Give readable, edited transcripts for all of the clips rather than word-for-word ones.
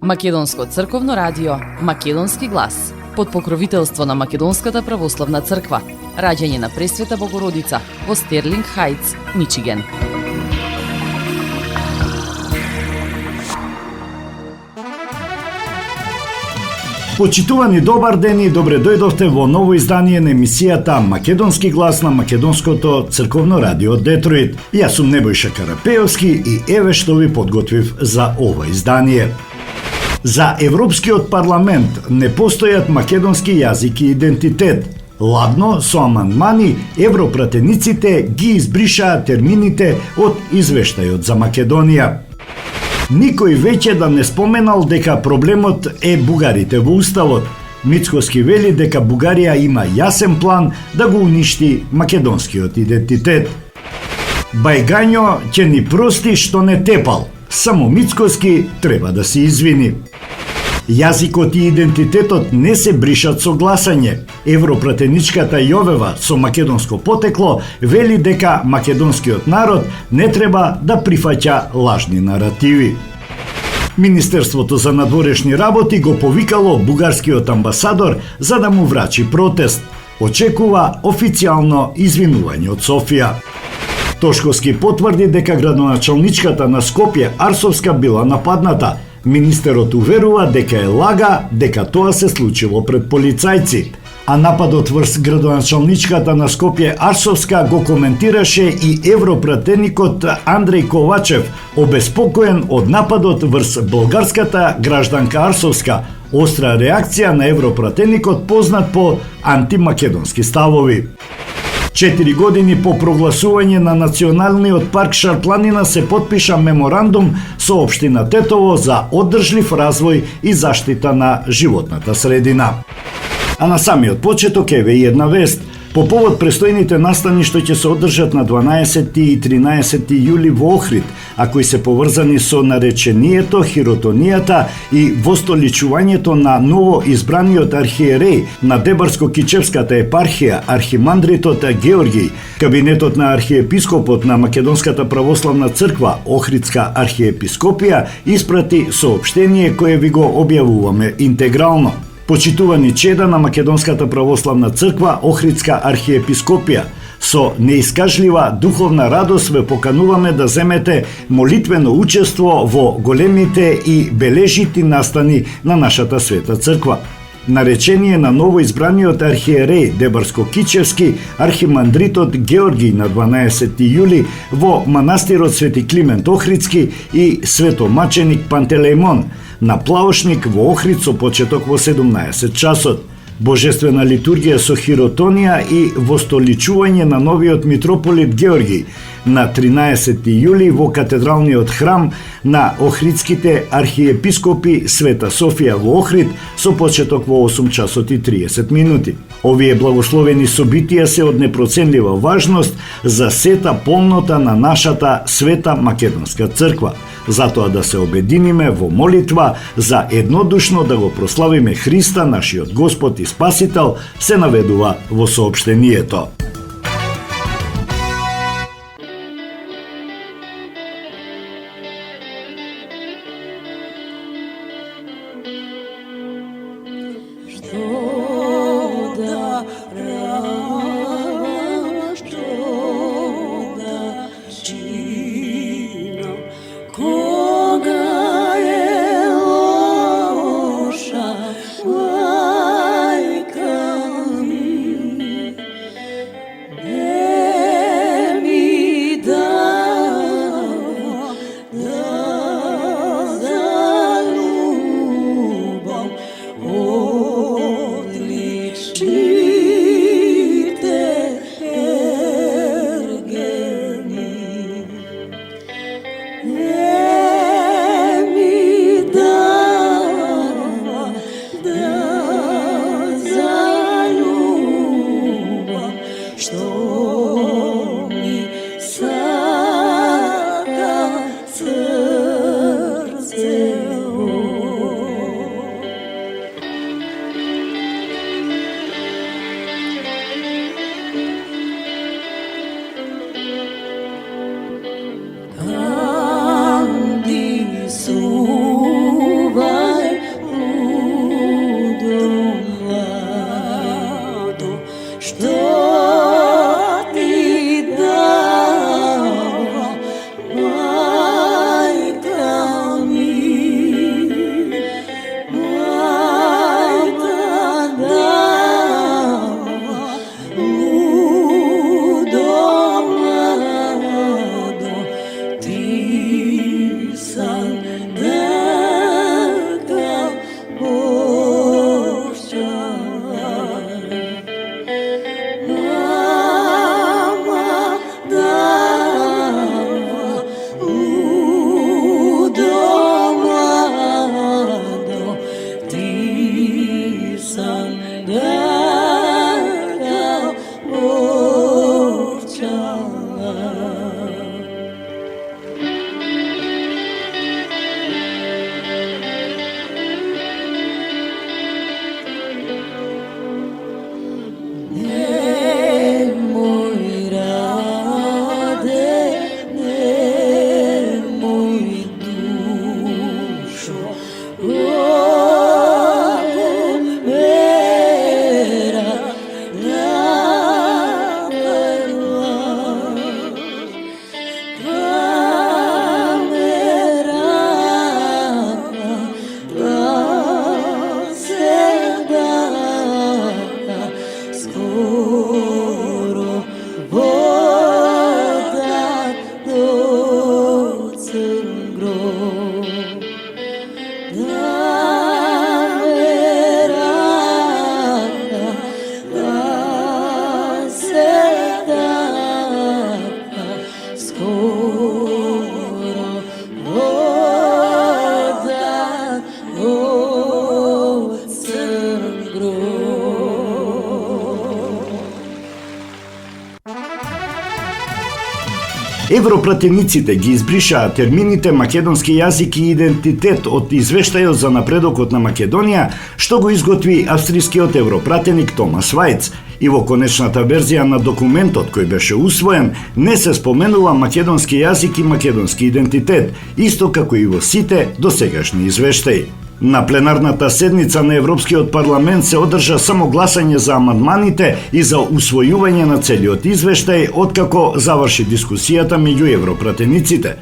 Македонско црковно радио, Македонски глас, под покровителство на Македонската православна црква, раѓање на Пресвета Богородица во Стерлинг Хајтс, Мичиген. Почитувани, добар ден и добре дојдовте во ново издание на емисијата Македонски глас на Македонското црковно радио Детройт. Јас сум Небојша Карапеовски и еве што ви подготвив за ова издание. За Европскиот парламент не постојат македонски јазик и идентитет. Ладно, со амандмани, европратениците ги избришаа термините од извештајот за Македонија. Никој веќе да не споменал дека проблемот е бугарите во уставот. Мицкоски вели дека Бугарија има јасен план да го уништи македонскиот идентитет. Бајгањо ќе ни прости што не тепал, само Мицкоски треба да се извини. Јазикот и идентитетот не се бришат со гласање. Европратеничката Јовева со македонско потекло вели дека македонскиот народ не треба да прифаќа лажни наративи. Министерството за надворешни работи го повикало бугарскиот амбасадор за да му врачи протест. Очекува официјално извинување од Софија. Тошковски потврди дека градоначалничката на Скопје Арсовска била нападната. Министерот уверува дека е лага, дека тоа се случило пред полицајци. А нападот врз градоначалничката на Скопје Арсовска го коментираше и европратеникот Андреј Ковачев, обеспокоен од нападот врз болгарската гражданка Арсовска. Остра реакција на европратеникот познат по антимакедонски ставови. 4 години по прогласување на Националниот парк Шарпланина се потпиша меморандум со општина Тетово за одржлив развој и заштита на животната средина. А на самиот почеток еве и една вест. По повод престојните настани што ќе се одржат на 12 и 13 јули во Охрид, а кои се поврзани со наречението, хиротонијата и востоличувањето на ново избраниот архиереј на Дебарско-Кичевската епархија, архимандритот Георгиј, кабинетот на архиепископот на Македонската православна црква, Охридска архиепископија, испрати соопштение кое ви го објавуваме интегрално. Почитувани чеда на Македонската православна црква, Охридска архиепископија, со неискажлива духовна радост ве покануваме да земете молитвено учество во големите и бележити настани на нашата света црква. Наречение на ново избраниот архиереј Дебарско-Кичевски, архимандритот Георгиј на 12 јули во манастирот Свети Климент Охридски и светомаченик Пантелеймон на Плаошник во Охрид со почеток во 17 часот. Божествена литургија со хиротонија и востоличување на новиот митрополит Георгиј на 13 јули во катедралниот храм на Охридските архиепископи Света Софија во Охрид со почеток во 8 часот и 30 минути. Овие благословени собитија се од непроценлива важност за сета полнота на нашата света македонска црква. Затоа да се обединиме во молитва за еднодушно да го прославиме Христа, нашиот Господ и Спасител, се наведува во соопштението. Европратениците ги избришаа термините македонски јазик и идентитет од извештајот за напредокот на Македонија, што го изготви австрискиот европратеник Томас Вајц. И во конечната верзија на документот кој беше усвоен, не се споменува македонски јазик и македонски идентитет, исто како и во сите досегашни извештаи. На пленарната седница на Европскиот парламент се одржа само гласање за амандманите и за усвојување на целиот извештај, откако заврши дискусијата меѓу европратениците.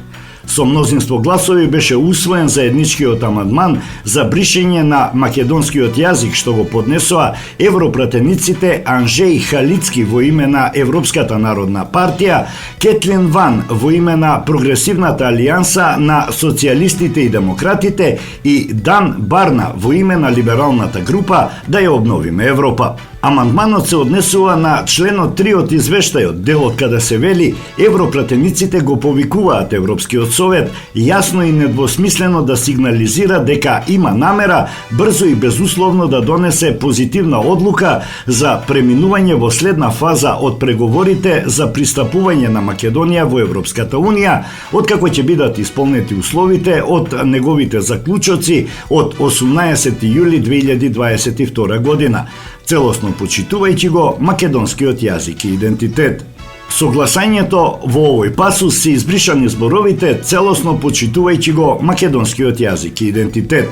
Со мнозинство гласови беше усвоен заедничкиот амандман за бришење на македонскиот јазик, што го поднесоа европратениците Анжеј Халицки во име на Европската народна партија, Кетлин Ван во име на Прогресивната алијанса на социјалистите и демократите и Дан Барна во име на либералната група Да ја обновиме Европа. Амандманот се однесува на членот 3 од извештајот, делот каде се вели европратениците го повикуваат Европскиот совет јасно и недвосмислено да сигнализира дека има намера брзо и безусловно да донесе позитивна одлука за преминување во следна фаза од преговорите за пристапување на Македонија во Европската Унија, откако ќе бидат исполнети условите од неговите заклучоци од 18 јули 2022 година, целосно почитувајќи го македонскиот јазик и идентитет. Со гласањето во овој пасус се избришани зборовите целосно почитувајќи го македонскиот јазик и идентитет.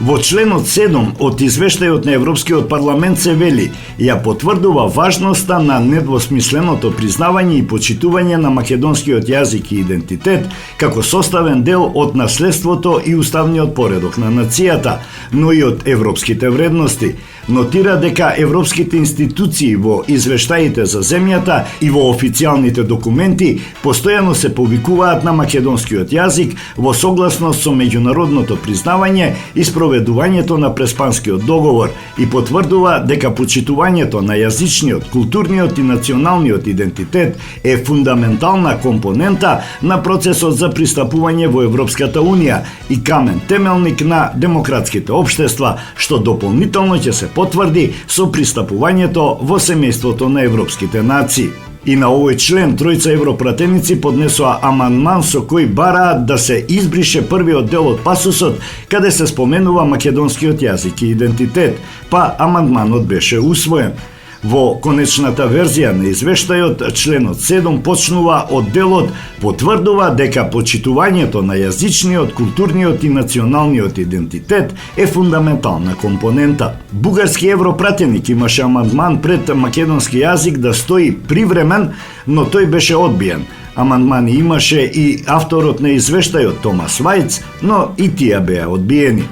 Во членот 7 од извештајот на Европскиот парламент се вели: ја потврдува важноста на недвосмисленото признавање и почитување на македонскиот јазик и идентитет како составен дел од наследството и уставниот поредок на нацијата, но и од европските вредности. Нотира дека европските институции во извештаите за земјата и во официјалните документи постојано се повикуваат на македонскиот јазик во согласност со меѓународното признавање и спроведувањето на Преспанскиот договор и потврдува дека почитувањето на јазичниот, културниот и националниот идентитет е фундаментална компонента на процесот за пристапување во Европската Унија и камен темелник на демократските општества, што дополнително ќе се потврди со пристапувањето во семејството на европските нации. И на овој член тројца европратеници поднесоа амандман со кој бараат да се избрише првиот дел од пасусот каде се споменува македонскиот јазик и идентитет, па амандманот беше усвоен. Во конечната верзија на извештајот, членот 7 почнува од делот потврдува дека почитувањето на јазичниот, културниот и националниот идентитет е фундаментална компонента. Бугарски европратеник имаше амандман пред македонски јазик да стои привремен, но тој беше одбиен. Амандмани имаше и авторот на извештајот Томас Вајц, но и тие беа одбиени.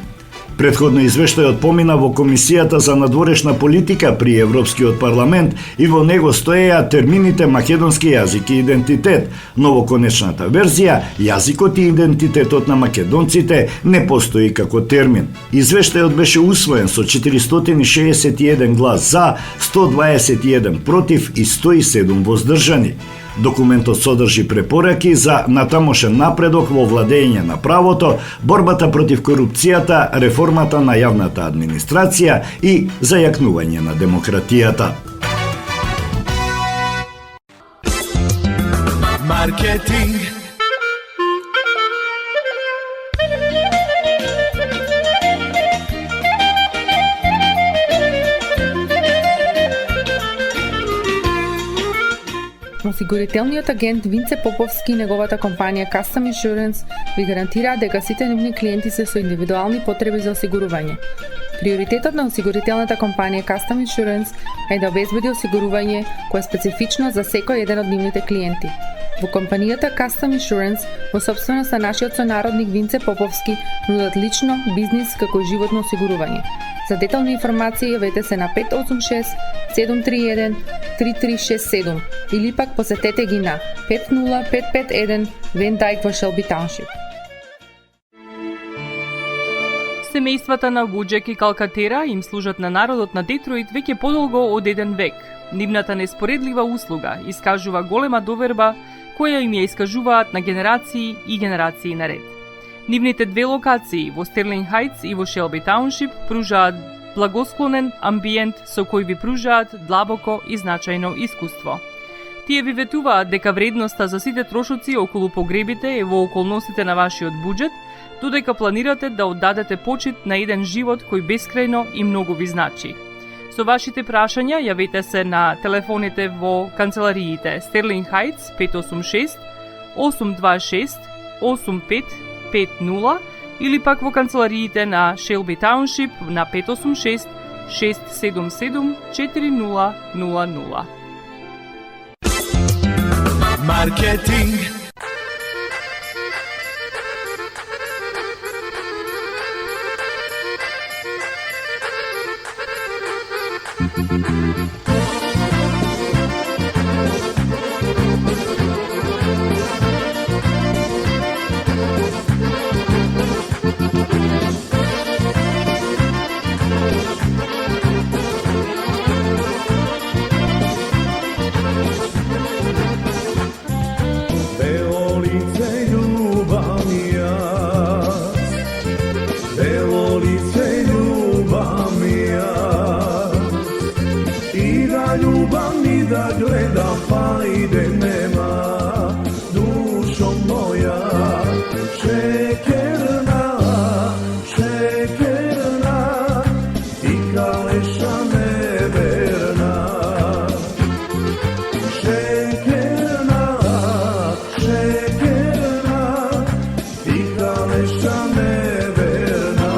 Претходно извештајот помина во Комисијата за надворешна политика при Европскиот парламент и во него стоеа термините македонски јазик и идентитет, но во конечната верзија јазикот и идентитетот на македонците не постои како термин. Извештајот беше усвоен со 461 глас за, 121 против и 107 воздржани. Документот содржи препораки за натамошен напредок во владење на правото, борбата против корупцијата, реформата на јавната администрација и зајакнување на демократијата. Маркетинг. Осигурителниот агент Винце Поповски и неговата компанија Custom Insurance ви гарантираат дека сите нивни клиенти се со индивидуални потреби за осигурување. Приоритетот на осигурителната компанија Custom Insurance е да обезбеди осигурување кое е специфично за секој еден од нивните клиенти. Во компанијата Custom Insurance, во собственост на нашиот сонародник Винце Поповски, нудат лично, бизнис како и животно осигурување. За детални информации јавете се на 586 731 3367 или пак посетете ги на 50551 Вен Дайк во Шелби Тауншип. Семејствата на Вуџек и Калкатера им служат на народот на Детройт веќе подолго од еден век. Нивната неспоредлива услуга искажува голема доверба која им ја искажуваат на генерации и генерации наред. Нивните две локации во Стерлинг Хајтс и во Шелби Тауншип пружаат благосклонен амбиент со кој ви пружаат длабоко и значајно искуство. Тие ви ветуваат дека вредноста за сите трошоци околу погребите е во околностите на вашиот буџет, додека планирате да оддадете почит на еден живот кој бескрајно и многу ви значи. Со вашите прашања јавете се на телефоните во канцелариите Стерлинг Хајтс 586 826 8550 или пак во канцелариите на Шелби Тауншип на 586 677 4000. Маркетинг. Da gleda pa ide nema dušo moja šekerna, šekerna i kaleša neverna. Šekerna, šekerna i kaleša neverna.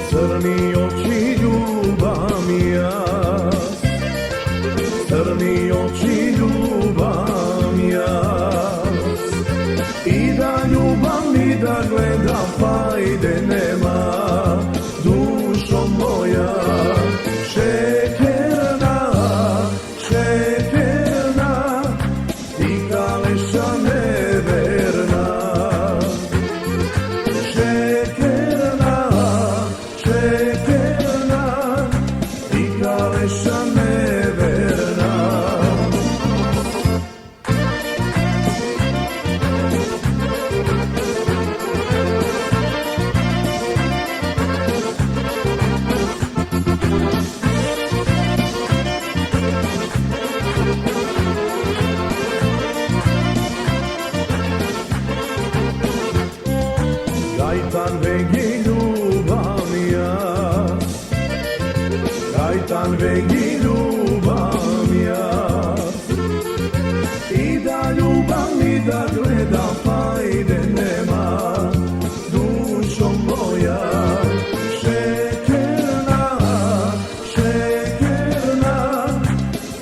Crni oči ljubam jaz, crni oči ljubam jaz. I da ljubam i da gledam pa ide nema dušo moja šekerna, šekerna i kaleša neverna. Šekerna, šekerna i kaleša neverna. Gajtan vegi ljubam jaz, gajtan vegi ljubam jaz. I da ljubam i da gledam pa ide nema dušo moja šekerna, šekerna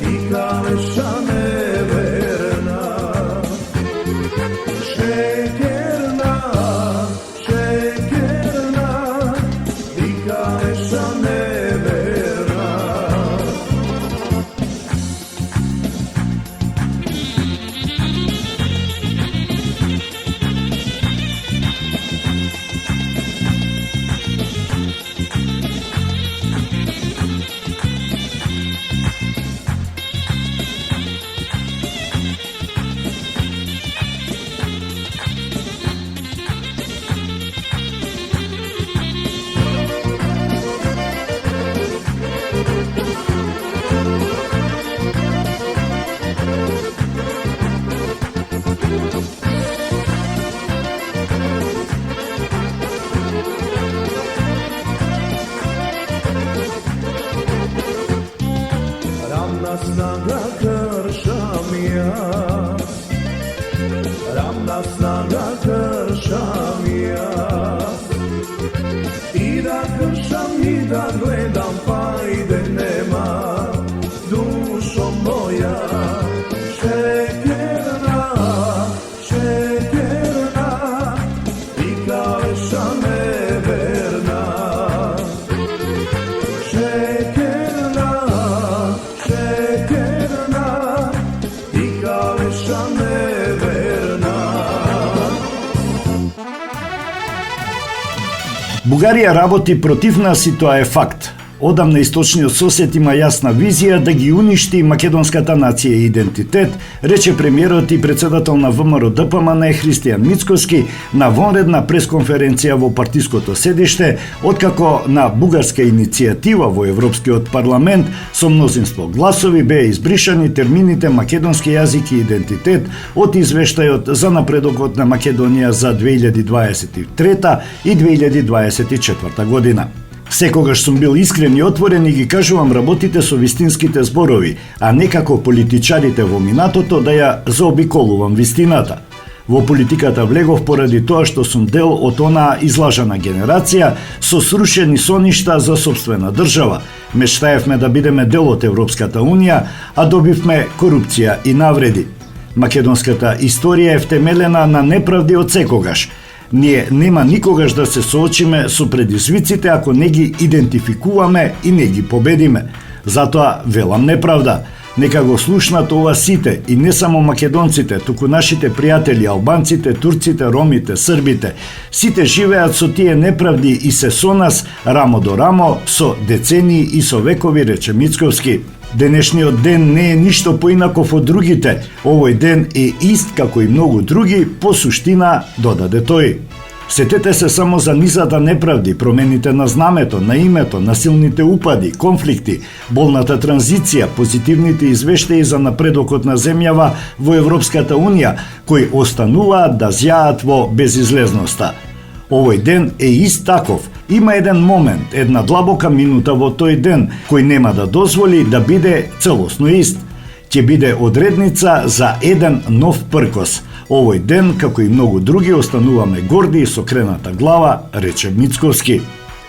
i kaleša neverna. Šekerna, šekerna i kaleša neverna. Ravna snaga kršam jaz, ravna snaga kršam jaz. I da kršam i da gledam pa ide nema dušo moja šekerna, šekerna i kaleša neverna. Šekerna, šekerna i kaleša neverna. Бугарија работи против нас и тоа е факт. Одамна источниот сосед има јасна визија да ги уништи македонската нација и идентитет, рече премиерот и председател на ВМРО ДПМН Христијан Мицкоски на вонредна пресконференција во партиското седиште, откако на бугарска иницијатива во Европскиот парламент со мнозинство гласови беа избришани термините македонски јазик и идентитет од извештајот за напредокот на Македонија за 2023 и 2024 година. Секогаш сум бил искрен и отворен и ги кажувам работите со вистинските зборови, а не како политичарите во минатото да ја заобиколувам вистината. Во политиката влегов поради тоа што сум дел од онаа излажана генерација со срушени соништа за сопствена држава. Мечтаевме да бидеме дел од Европската Унија, а добивме корупција и навреди. Македонската историја е втемелена на неправди од секогаш. Ние нема никогаш да се соочиме со предизвиците ако не ги идентификуваме и не ги победиме. Затоа велам неправда. Нека го слушнат ова сите и не само македонците, туку нашите пријатели албанците, турците, ромите, србите. Сите живеат со тие неправди и се со нас рамо до рамо, со децении и со векови, рече Мицковски. Денешниот ден не е ништо поинаков од другите. Овој ден е ист како и многу други, по суштина додаде тој. Сетете се само за низата неправди, промените на знамето, на името, насилните упади, конфликти, болната транзиција, позитивните извештаи за напредокот на земјава во Европската Унија, кои остануваат да зјаат во безизлезноста. Овој ден е ист таков. Има еден момент, една длабока минута во тој ден, кој нема да дозволи да биде целосно ист. Ќе биде одредница за еден нов пркос. Овој ден, како и многу други, остануваме горди и со крената глава, рече Мицковски.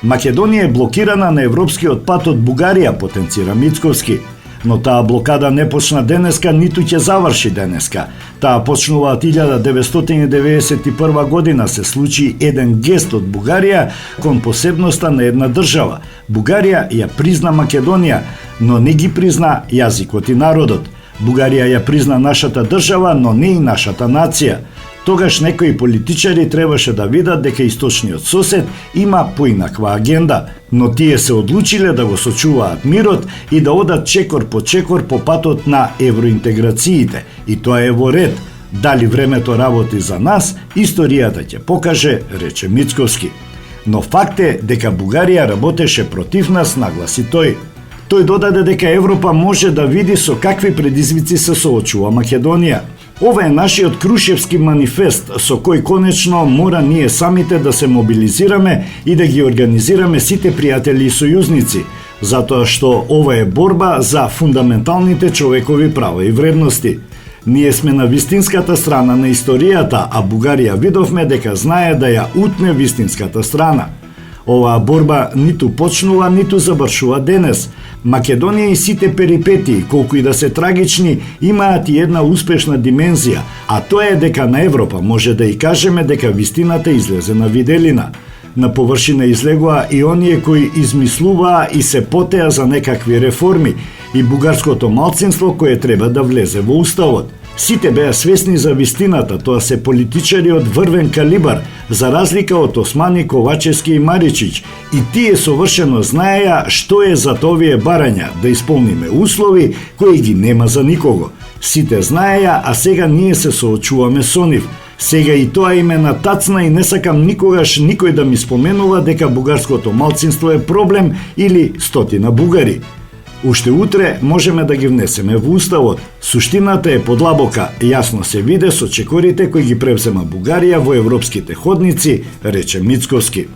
Македонија е блокирана на европскиот пат од Бугарија, потенцира Мицковски. Но таа блокада не почна денеска, ниту ќе заврши денеска. Таа почнува од 1991 година, се случи еден гест од Бугарија кон посебноста на една држава. Бугарија ја призна Македонија, но не ги призна јазикот и народот. Бугарија ја призна нашата држава, но не и нашата нација. Тогаш некои политичари требаше да видат дека источниот сосед има поинаква агенда, но тие се одлучиле да го сочуваат мирот и да одат чекор по патот на евроинтеграциите. И тоа е во ред. Дали времето работи за нас, историјата ќе покаже, рече Мицковски. Но факт е дека Бугарија работеше против нас, нагласи тој. Тој додаде дека Европа може да види со какви предизвици се соочува Македонија. Ова е нашиот Крушевски манифест, со кој конечно мора ние самите да се мобилизираме и да ги организираме сите пријатели и сојузници, затоа што ова е борба за фундаменталните човекови права и вредности. Ние сме на вистинската страна на историјата, а Бугарија видовме дека знае да ја утне вистинската страна. Оваа борба ниту почнува, ниту завршува денес. Македонија и сите перипетии, колку и да се трагични, имаат и една успешна димензија, а тоа е дека на Европа може да и кажеме дека вистината излезе на виделина. На површина излегоа и оние кои измислуваа и се потеа за некакви реформи, и бугарското малцинство кое треба да влезе во уставот. Сите беа свесни за вистината, тоа се политичари од врвен калибар, за разлика од Османи, Ковачевски и Маричич, и тие совршено знаеа што е за овие барања, да исполниме услови кои ги нема за никого. Сите знаеа, а сега ние се соочуваме со нив. Сега и тоа име на тацна и не сакам никогаш никој да ми споменува дека бугарското малцинство е проблем или стотина бугари. Уште утре можеме да ги внесеме во уставот. Суштината е подлабока, јасно се виде со чекорите кои ги превзема Бугарија во европските ходници, рече Мицковски.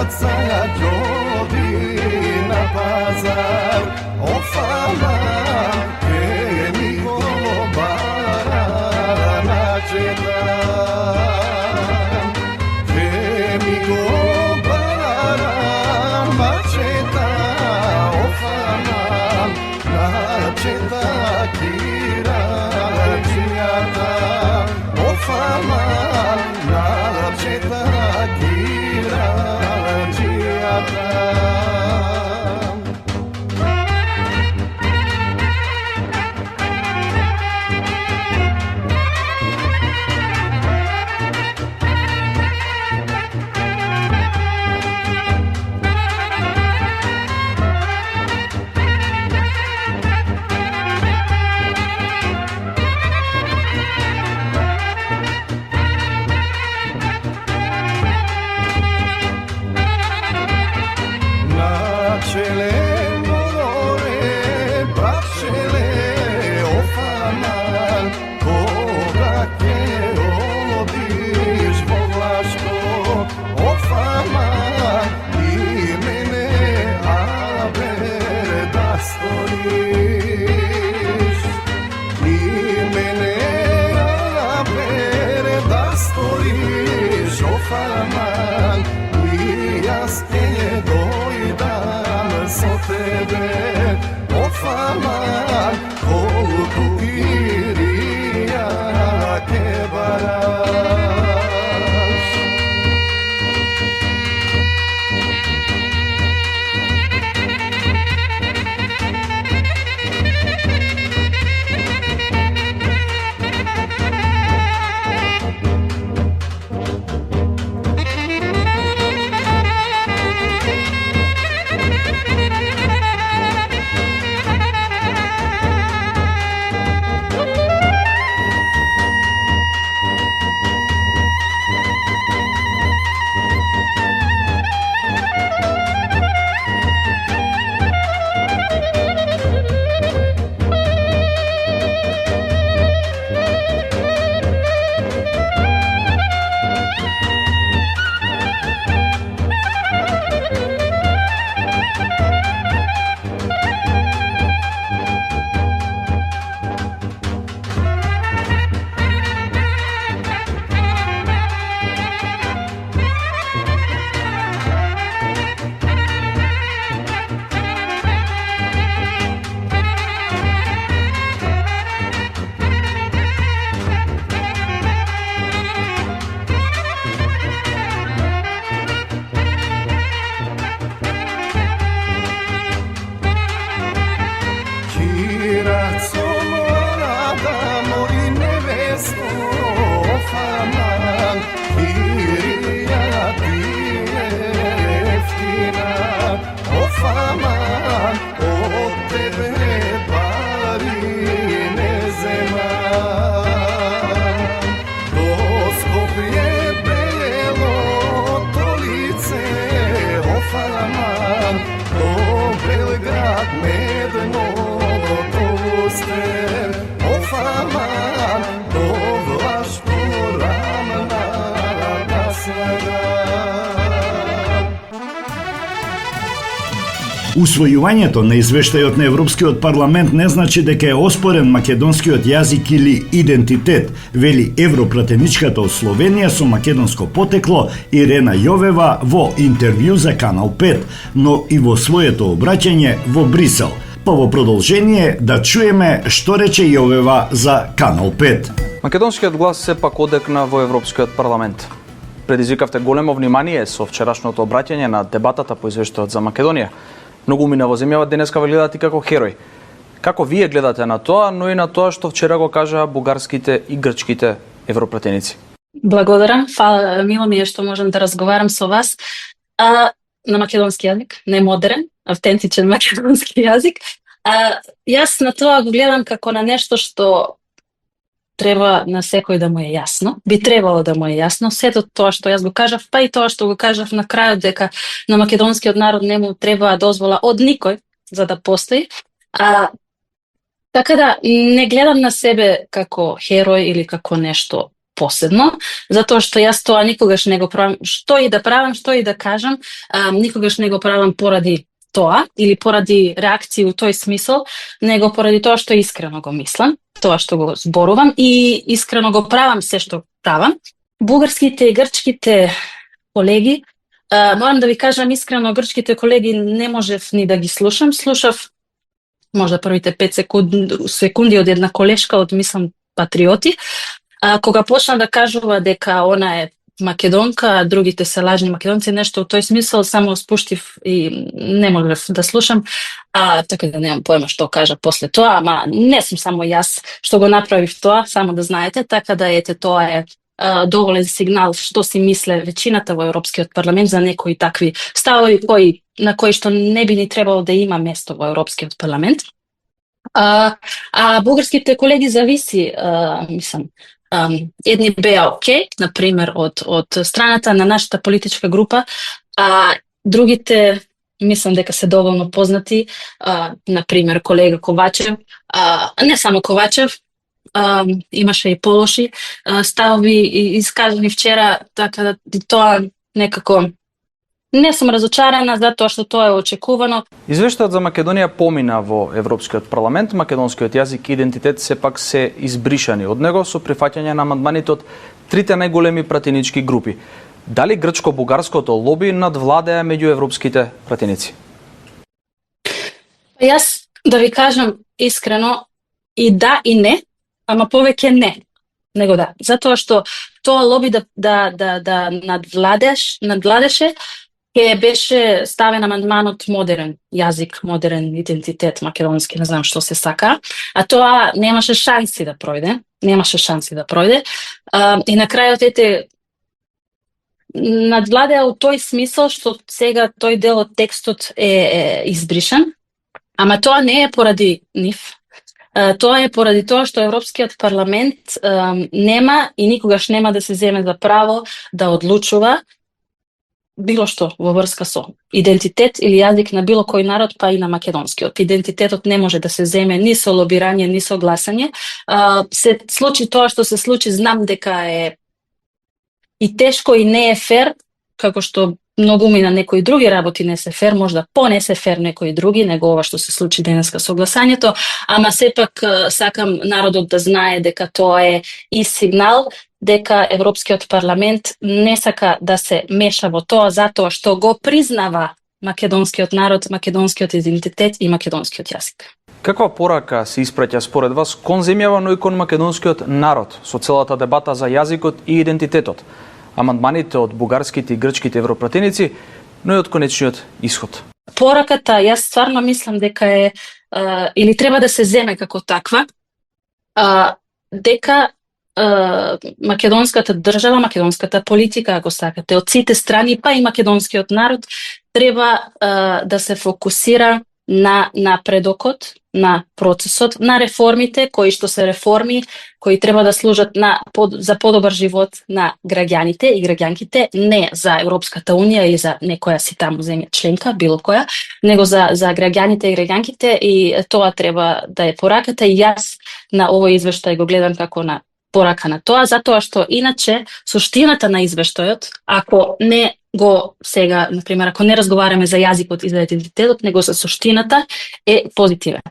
Maca jodi na pazar Ofama Kemi gobara načetan Kemi gobara načetan Ofama načeta kira čijata Ofama načeta kira čijata Načele more, braćele ofaman Koga ke odiš povlaško ofaman I mene aber da stojiš I mene aber da stojiš ofaman I ja s te dojdam so tebe ofaman koliko irija ke baraš Усвојувањето на извештајот на Европскиот парламент не значи дека е оспорен македонскиот јазик или идентитет, вели европратеничката од Словенија со македонско потекло Ирена Јовева во интервју за Канал 5, но и во своето обраќање во Брисел. Па во продолжение да чуеме што рече Јовева за Канал 5. Македонскиот глас сепак одекна во Европскиот парламент. Предизвикавте големо внимание со вчерашното обраќање на дебатата по извештајот за Македонија. Многу умина во земјава денеска ве гледат и како херој. Како вие гледате на тоа, но и на тоа што вчера го кажаа бугарските и грчките европратеници? Благодарам. Мило ми е што можам да разговарам со вас на македонски јазик, не модерен, автентичен македонски јазик. Јас на тоа го гледам како на нешто што треба на секој да му е јасно. Би требало да му е јасно. Сето тоа што јас го кажав, па и тоа што го кажав на крајот, дека на македонскиот народ не му треба дозвола од никој за да постои. Така да, не гледам на себе како херој или како нешто посебно, затоа што јас тоа никогаш не го правам, што и да правам, што и да кажам, никогаш не го правам поради тоа или поради реакции у тој смисол, него поради тоа што искрено го мислам, тоа што го зборувам и искрено го правам се што правам. Бугарските и грчките колеги, морам да ви кажам искрено, грчките колеги не можев ни да ги слушам. Слушав можда првите 5 секунди од една колешка од, мислам, Патриоти, кога почна да кажува дека она е македонка, а другите се лажни македонци, нешто во тој смисол, само спуштив и не можев да слушам, така да немам поема што кажа после тоа, ама не сум само јас што го направив тоа, само да знаете, така да ете тоа е доволен сигнал што си мисле веćината во Европскиот парламент за некои такви ставови на кои што не би ни требало да има место во Европскиот парламент. А бугарските колеги зависи, мислам, едни беа окей, например, од страната на нашата политичка група, а другите мислам дека се доволно познати, например, колега Ковачев, не само Ковачев, имаше и полоши ставови искажани вчера, така да тоа некако не сум разочарана затоа што тоа е очекувано. Извештајот за Македонија помина во Европскиот парламент, македонскиот јазик и идентитет сепак се избришани од него со прифаќање на амандманите од трите најголеми пратенички групи. Дали грчко-бугарското лоби надвладеа меѓу европските пратеници? Јас да ви кажам искрено, и да и не, ама повеќе не, него да. Затоа што тоа лоби да надвладеше, ќе беше ставен амандманот модерен јазик, модерен идентитет македонски, не знам што се сака, а тоа немаше шанси да пројде, и на крајот надвладеа у тој смисол што сега тој дел од текстот е избришан, ама тоа не е поради нив. Тоа е поради тоа што Европскиот парламент нема и никогаш нема да се земе за право да одлучува било што во врска со идентитет или јазик на било кој народ, па и на македонскиот. Идентитетот не може да се земе ни со лобирање, ни со гласање. Се случи тоа што се случи, знам дека е и тешко и не е фер, како што многу на некои други работи не се фер, можда не се фер некои други, него ова што се случи денеска со гласањето, ама сепак сакам народот да знае дека тоа е и сигнал дека Европскиот парламент не сака да се меша во тоа затоа што го признава македонскиот народ, македонскиот идентитет и македонскиот јазик. Каква порака се испраќа според вас кон земјава, но и кон македонскиот народ со целата дебата за јазикот и идентитетот, амандманите од бугарските и грчките европратеници, но и од конечниот исход? Пораката, јас стварно мислам дека е или треба да се земе како таква, дека македонската држава, македонската политика, ако сакате, од сите страни, па и македонскиот народ, треба да се фокусира на напредокот, на процесот, на реформите, кои што се реформи, кои треба да служат за подобар живот на граѓаните и граѓанките, не за Европската Унија или за некоја си таму земја членка, било која, него за граѓаните и граѓанките, и тоа треба да е пораката, и јас на овој извештај го гледам како на порака на тоа, затоа што иначе суштината на извештајот, ако не го сега, например, ако не разговараме за јазикот и за идентитетот, него за суштината е позитивен.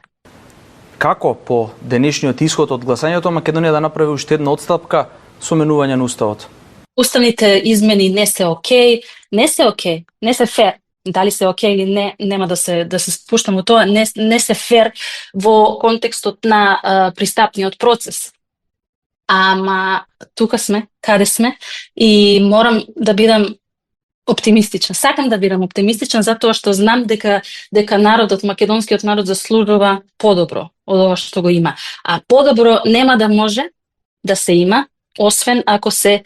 Како по денешниот исход од гласањето Македонија да направи уште една отстапка со менување на уставот? Уставните измени не се окей, не се фер. Дали се окей или не, нема да се спуштам во тоа, не се фер во контекстот на пристапниот процес. Ама тука сме, каде сме, и морам да бидам оптимистичен. Сакам да бидам оптимистичен затоа што знам дека народот, македонскиот народ заслужува подобро од ова што го има. А подобро нема да може да се има, освен ако се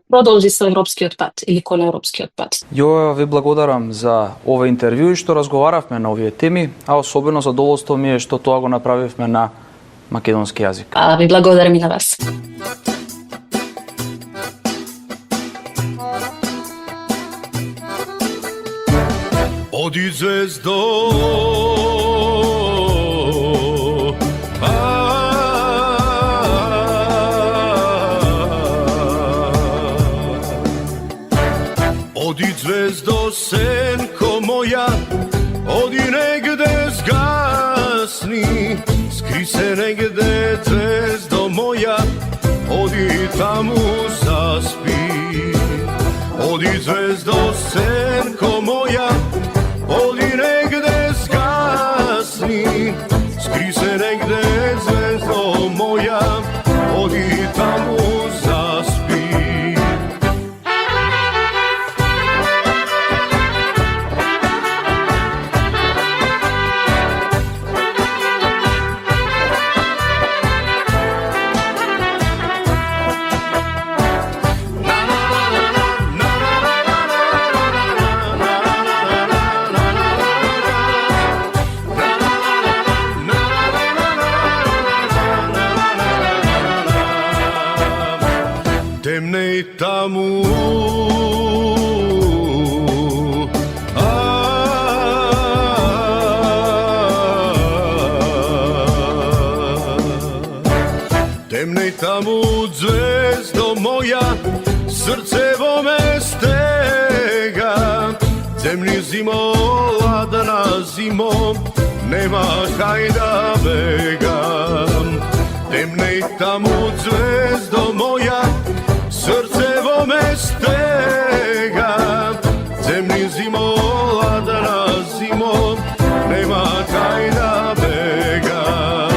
продолжи со европскиот пат или кон европскиот пат. Ја ви благодарам за ова интервју и што разговаравме на овие теми, а особено задоволство ми е што тоа го направивме на македонски јазик. Ви благодарам и на вас. Оди звездо, Odi zvezdo senko moja, odi negde zgasni, skri se negde zvezdo moja, odi tamo zaspi. Odi zvezdo senko moja, odi negde zgasni, skri se negde zvezdo moja, odi tamo zaspi. Temnej tamu Temnej tamu zvezdo moja, srce vo me stega. Zemlji zimo, ladna zimo, nema hajda begam. Temnej tamu zvezdo moja, srce vo me stega. Zemlji zimo, ladna zimo, nema hajda begam.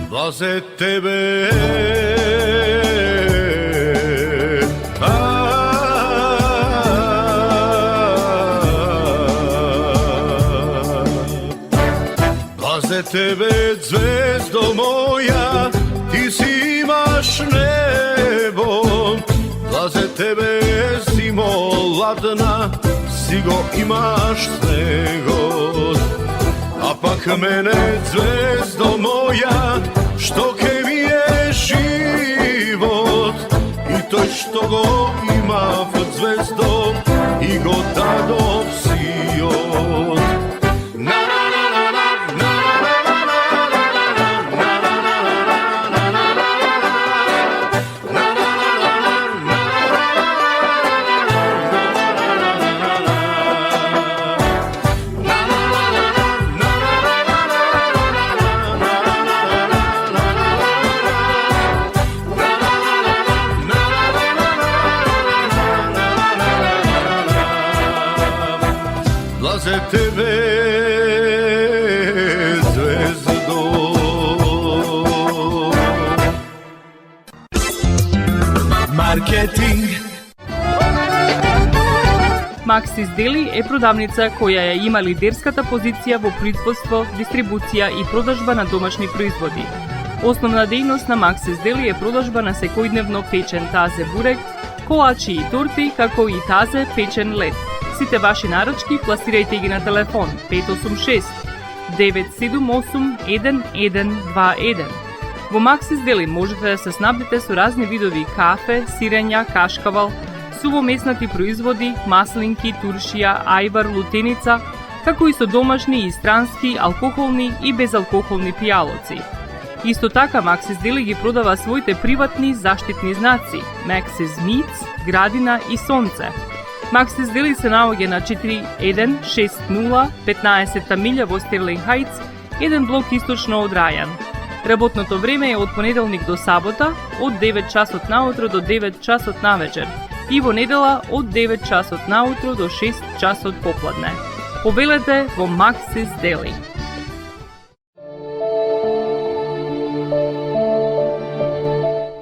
Blaze tebe, blaze tebe zvezdo moja, ti si imaš nebo. Blaze tebe zimo ladna, sigo imaš snegod. A pak mene zvezdo moja, što ke mi je život, i to što go ima v zvezdo, i go dadov si od. Blaze tebe zvezdo. Marketing. Maxis Deli е продавница која ја има лидерската позиција во производство, дистрибуција и продажба на домашни производи. Основна дејност на Maxis Deli е продажба на секојдневно печен тазе бурек, колачи и торти, како и тазе печен лед. Сите ваши наручки пласирајте ги на телефон 586 978 1121. Во Maxis Deli можете да се снабдите со разни видови кафе, сирења, кашкавал, сувомеснати производи, маслинки, туршија, ајвар, лутеница, како и со домашни и странски, алкохолни и безалкохолни пијалоци. Исто така Maxis Deli ги продава своите приватни заштитни знаци Maxis Meats, Градина и Сонце. Maxis Deli се наоѓа на 4160 15-та милја во Стерлинг Хајтс, еден блок источно од Рајан. Работното време е од понеделник до сабота, од 9 часот наутро до 9 часот навечер и во недела од 9 часот наутро до 6 часот попладне. Повелете во Maxis Deli.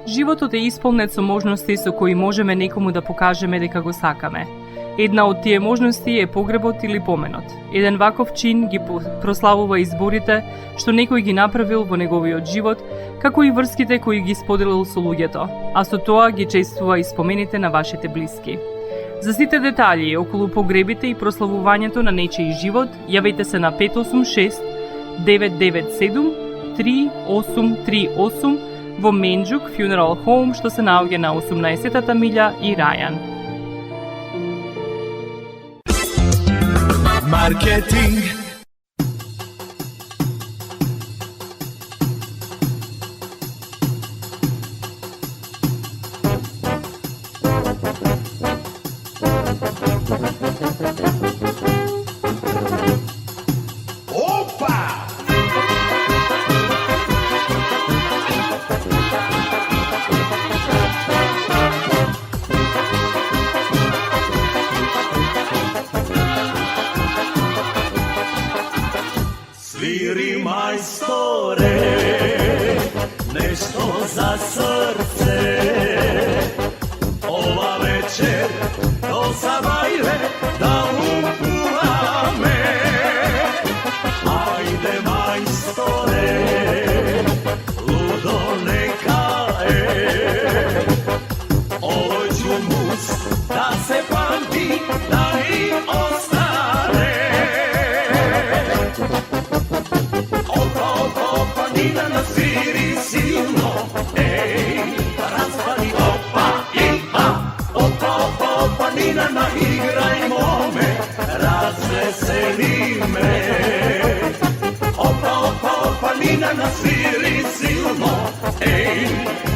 Животот е исполнет со можности со кои можеме некому да покажеме дека го сакаме. Една од тие можности е погребот или поменот. Еден ваков чин ги прославува изборите што некој ги направил во неговиот живот, како и врските кои ги споделил со луѓето, а со тоа ги чествува и спомените на вашите блиски. За сите детали околу погребите и прославувањето на нечиј живот, јавете се на 586 997 3838 во Менџук Funeral Home, што се наоѓа на 18-та милја и Рајан. Маркетинг. Sviri majstore, nešto za srce. Ova večer do zabajle da upulame. Ajde majstore, ludo neka je. Ovoj džumus da se pamti, da i ostane. Nina nasviri silno, ej, razvali opa i a. Opa, opa, opa, Nina naigrajmo me, razveseli me. Opa, opa, opa, Nina nasviri silno, ej,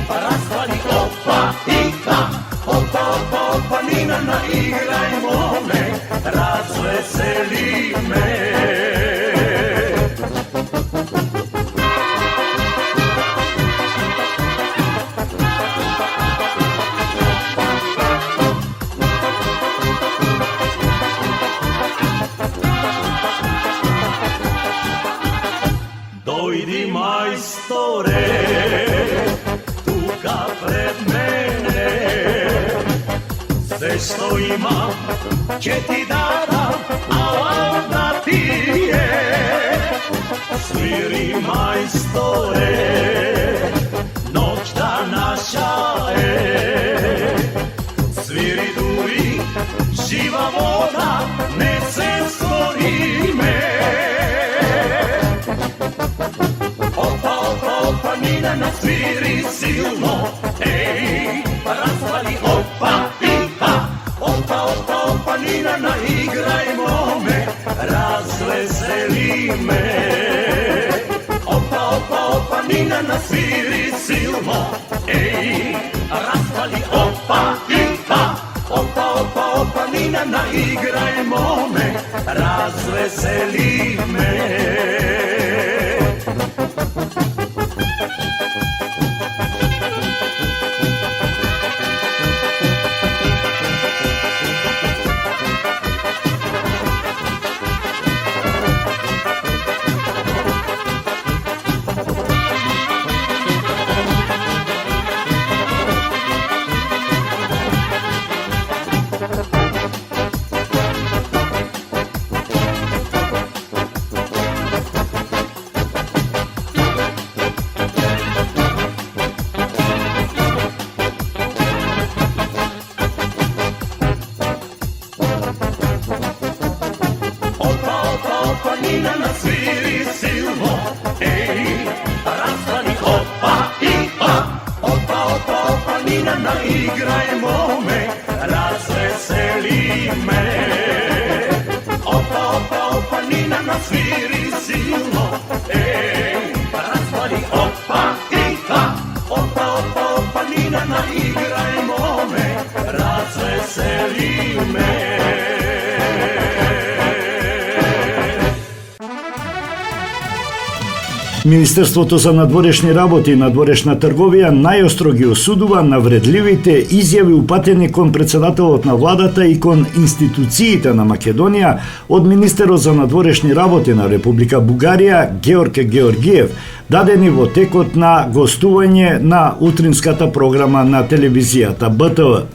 razvali opa i a. Opa, opa, opa, Nina naigrajmo me, razveseli me. Dojdi majstore, tuka pred mene. Sve što imam će ti dam, a onda ti je. Sviri majstore, noć da naša je. Sviri duri, živa voda, nese stvori me. Opa, opa, opa, Nina nasviri silno, ej, razvali opa i a. Opa, opa, opa, Nina naigrajmo me, razveseli me. Opa, opa, opa, Nina nasviri silno, ej, razvali opa i a. Opa, opa, opa, Nina naigrajmo me, razveseli me. Министерството за надворешни работи и надворешна трговија најостро ги осудува навредливите изјави упатени кон председателот на владата и кон институциите на Македонија од министерот за надворешни работи на Република Бугарија Георге Георгиев, дадени во текот на гостување на утринската програма на телевизијата БТВ.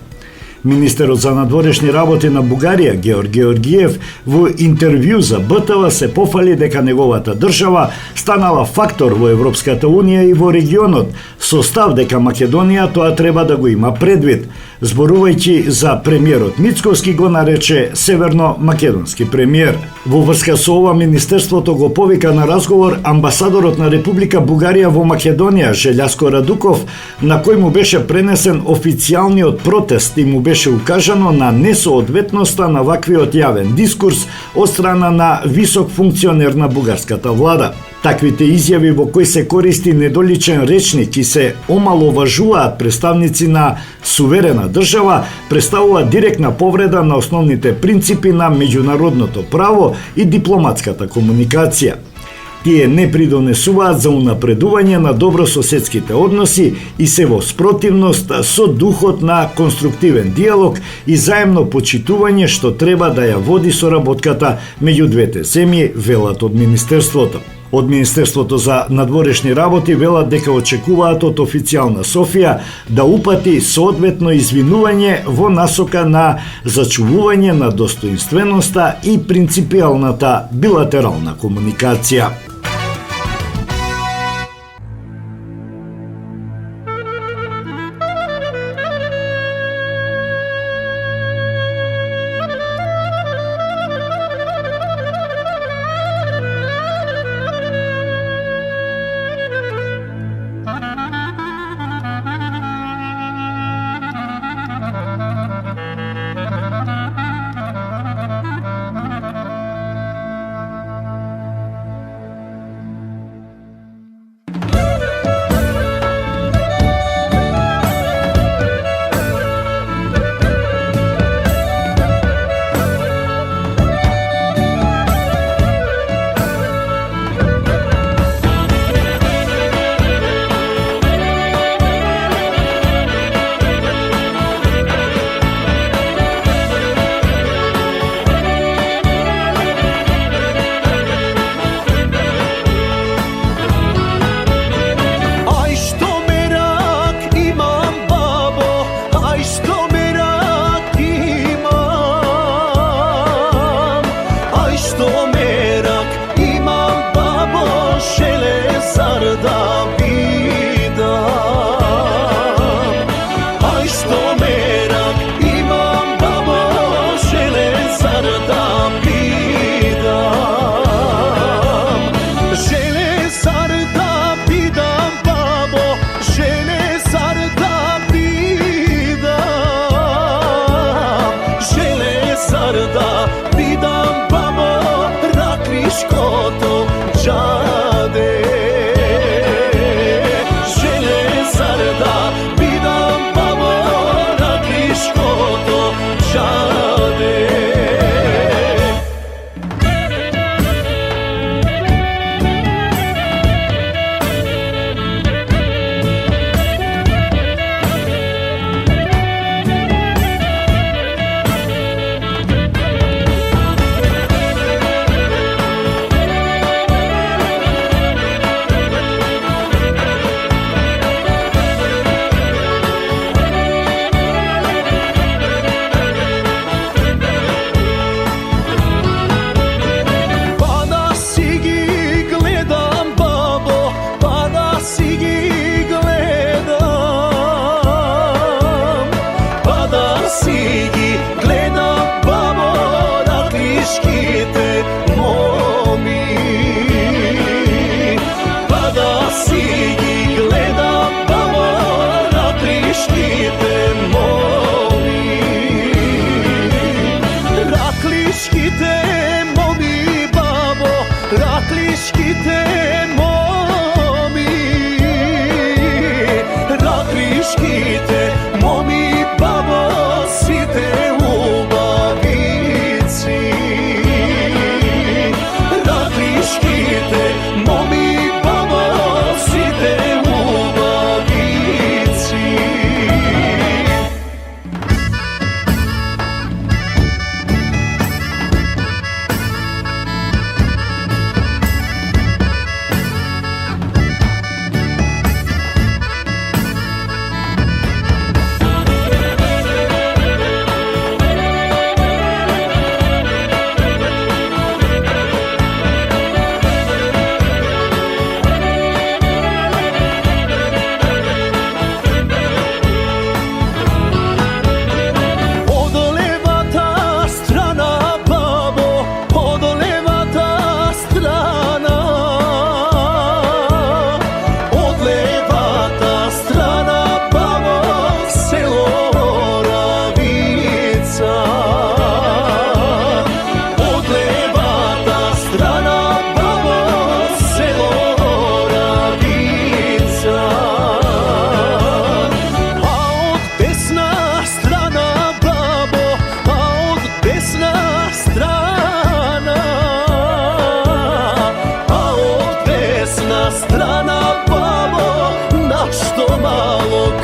Министерот за надворешни работи на Бугарија Георг Георгиев во интервју за БТВ се пофали дека неговата држава станала фактор во Европската унија и во регионот, со став дека Македонија тоа треба да го има предвид. Зборувајќи за премиерот Мицковски го нарече северно-македонски премиер. Во врска со ова министерството го повика на разговор амбасадорот на Република Бугарија во Македонија Желјаско Радуков, на кој му беше пренесен официјалниот протест и му беше укажано на несоодветноста на ваквиот јавен дискурс од страна на висок функционер на бугарската влада. Таквите изјави во кои се користи недоличен речник и се омаловажуваат представници на суверена држава представуваат директна повреда на основните принципи на меѓународното право и дипломатската комуникација. Тие не придонесуваат за унапредување на добрососедските односи и се во спротивност со духот на конструктивен диалог и заемно почитување што треба да ја води соработката меѓу двете земји, велат од Министерството. Од Министерството за надворешни работи велат дека очекуваат од официјална Софија да упати соодветно извинување во насока на зачувување на достоинственоста и принципијалната билатерална комуникација.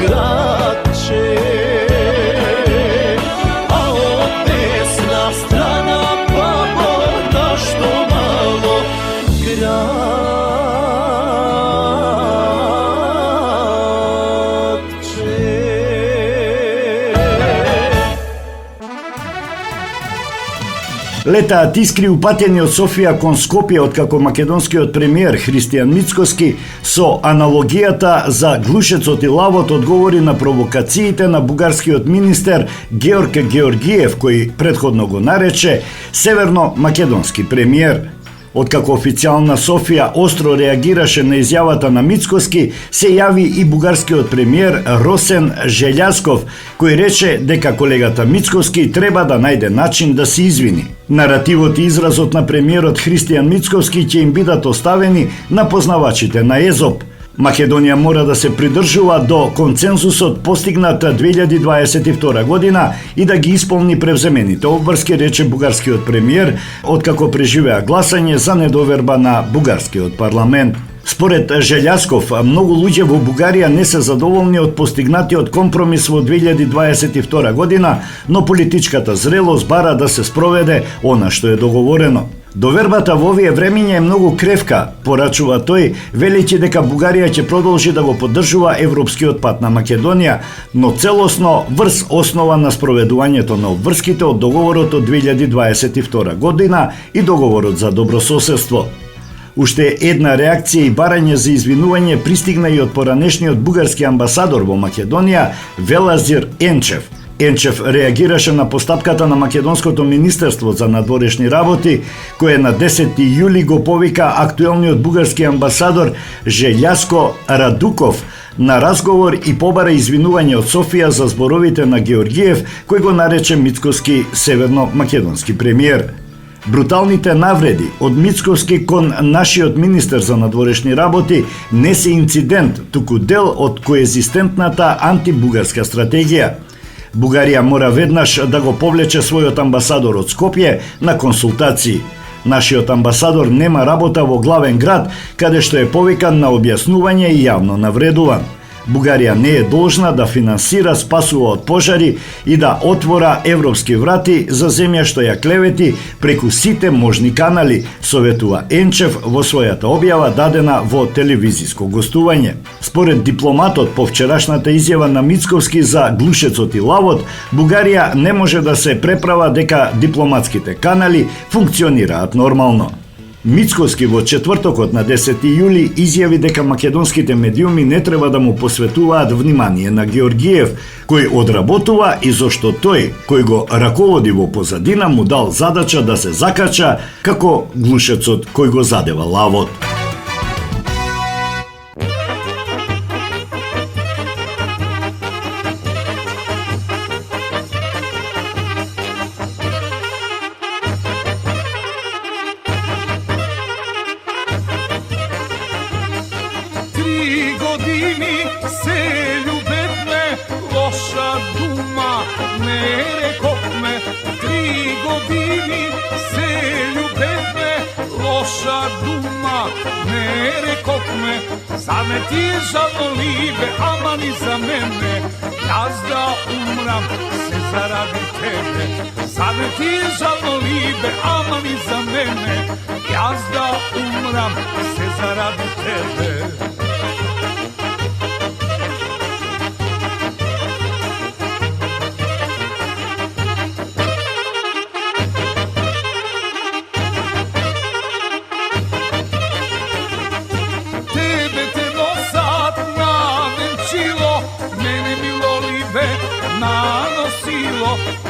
gradče. A od desna strana pa možda što malo Летаат искри упатени од Софија кон Скопје откако македонскиот премиер Христијан Мицкоски со аналогијата за глушецот и лавот одговори на провокациите на бугарскиот министер Георг Георгиев, кој претходно го нарече северно-македонски премиер. Откако официјална Софија остро реагираше на изјавата на Мицкоски, се јави и бугарскиот премиер Росен Желјасков, кој рече дека колегата Мицкоски треба да најде начин да се извини. Наративот и изразот на премиерот Христијан Мицкоски ќе им бидат оставени на познавачите на Езоп. Македонија мора да се придржува до концензусот постигнат 2022 година и да ги исполни превземените обврски, рече бугарскиот премиер, откако преживеа гласање за недоверба на бугарскиот парламент. Според Желјасков, многу луѓе во Бугарија не се задоволни од постигнатиот компромис во 2022 година, но политичката зрелост бара да се спроведе она што е договорено. Довербата во овие времиња е многу кревка, порачува тој, велејќи дека Бугарија ќе продолжи да го поддржува европскиот пат на Македонија, но целосно врз основа на спроведувањето на обврските од договорот од 2022 година и договорот за добрососедство. Уште една реакција и барање за извинување пристигна и од поранешниот бугарски амбасадор во Македонија Велазир Енчев. Енчев реагираше на постапката на Македонското министерство за надворешни работи, кое на 10 јули го повика актуелниот бугарски амбасадор Желјаско Радуков на разговор и побара извинување од Софија за зборовите на Георгиев, кој го нарече Мицкоски северно-македонски премиер. Бруталните навреди од Мицкоски кон нашиот министер за надворешни работи не се инцидент, туку дел од коезистентната антибугарска стратегија. Бугарија мора веднаш да го повлече својот амбасадор од Скопје на консултации. Нашиот амбасадор нема работа во главен град, каде што е повикан на објаснување и јавно навредуван. Бугарија не е должна да финансира, спасува од пожари и да отвора европски врати за земја што ја клевети преку сите можни канали, советува Енчев во својата објава дадена во телевизиско гостување. Според дипломатот по вчерашната изјава на Мицковски за глушецот и лавот, Бугарија не може да се преправа дека дипломатските канали функционираат нормално. Мицкоски во четвртокот на 10 јули изјави дека македонските медиуми не треба да му посветуваат внимание на Георгиев, кој одработува и зошто тој, кој го раководи во позадина, му дал задача да се закача како глушецот кој го задева лавот. Zame ti je žalno libe, ama ni za mene, jaz da umram se zaradi tebe. Zame ti je žalno libe, ama ni za mene, jaz da umram se zaradi tebe.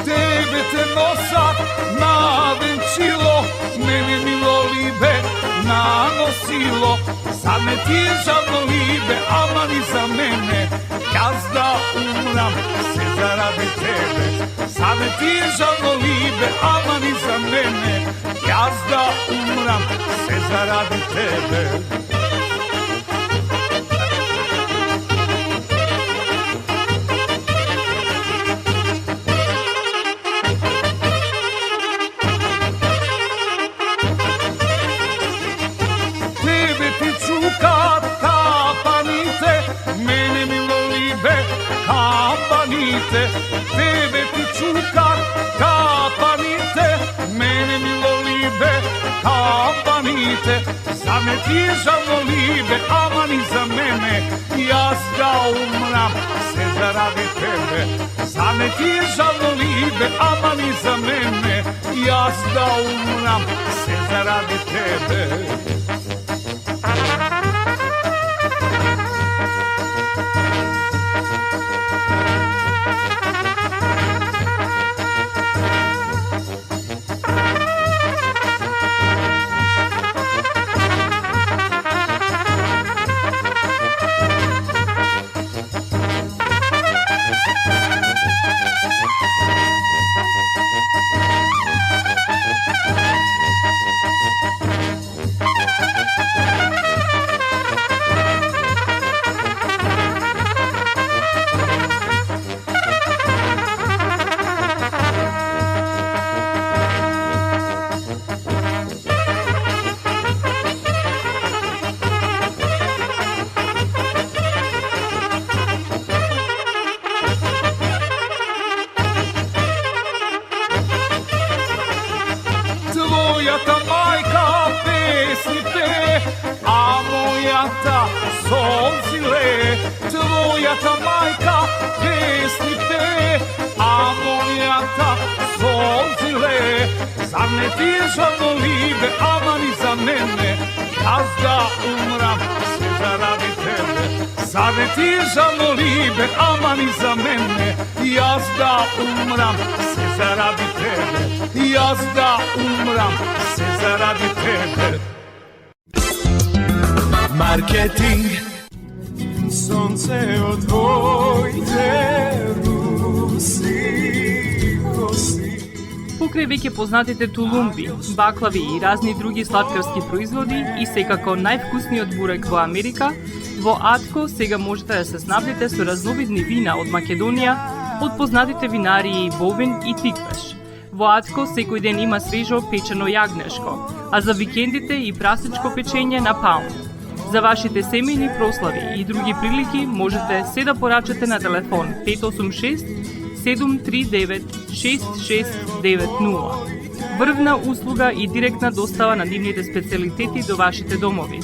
Tebe te nosat navenčilo, mene milo libe nanosilo. Sad me ti je žalno libe, ama ni za mene, jaz da umram se zaradi tebe. Sad me ti je žalno libe, ama ni za mene, jaz da umram se zaradi tebe. kapaните, tebe ti čukar, kapanite, mene milo libe, kapanite, za me ti žalno libe, ama ni za mene, jaz da umram, se zaradi tebe, za me ti žalno libe, ama ni za mene, jaz da umram, se zaradi tebe. Твоята майка песни пее, а моята сонци лее. Твоята майка песни пее, а моята сонци лее. Зар не ти е жално либе, ама ни за мене, аз да умрам се заради тебе. Зар не ти е жално либе, ама ни за мене, аз да умрам се заради тебе. Jaz da umram se zaradi tebe. Marketing. Sonce od tvojte rusi kosi. Покрај веќе познатите тулумби, баклави и разни други сладкарски производи и секако највкусниот бурек во Америка, во Атко сега можете да се снабдите со разновидни вина од Македонија, од познатите винарии Бовин и Тиквеш. Во Атко секој ден има свежо печено јагнешко, а за викендите и прасечко печење на паунд. За вашите семејни прослави и други прилики можете се да порачате на телефон 586 739 6690. Врвна услуга и директна достава на нивните специјалитети до вашите домови.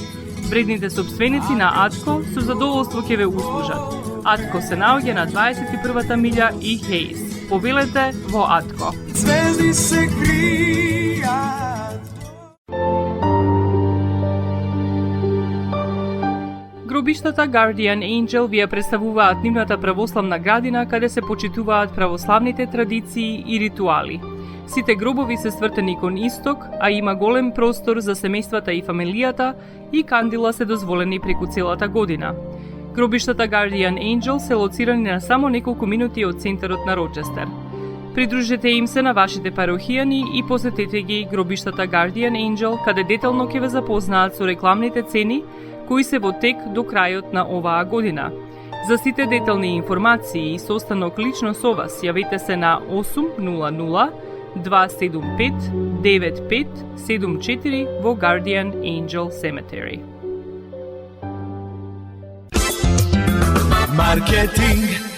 Вредните собственици на Атко со задоволство ќе ве услужат. Атко се наоѓа на 21-та милја и Хейс. Повелете во Атко. Звезди се кријат. Гробиштата Guardian Angel ви ја представуваат нивната православна градина каде се почитуваат православните традиции и ритуали. Сите гробови се свртени кон исток, а има голем простор за семејствата и фамилијата и кандила се дозволени преку целата година. Гробиштата Guardian Angel се лоцирани на само неколку минути од центарот на Рочестер. Придружете им се на вашите парохијани и посетете ги гробиштата Guardian Angel, каде детално ќе ве запознаат со рекламните цени кои се во тек до крајот на оваа година. За сите детални информации и состанок лично со вас, јавете се на 800 275 9574 во Guardian Angel Cemetery. Marketing.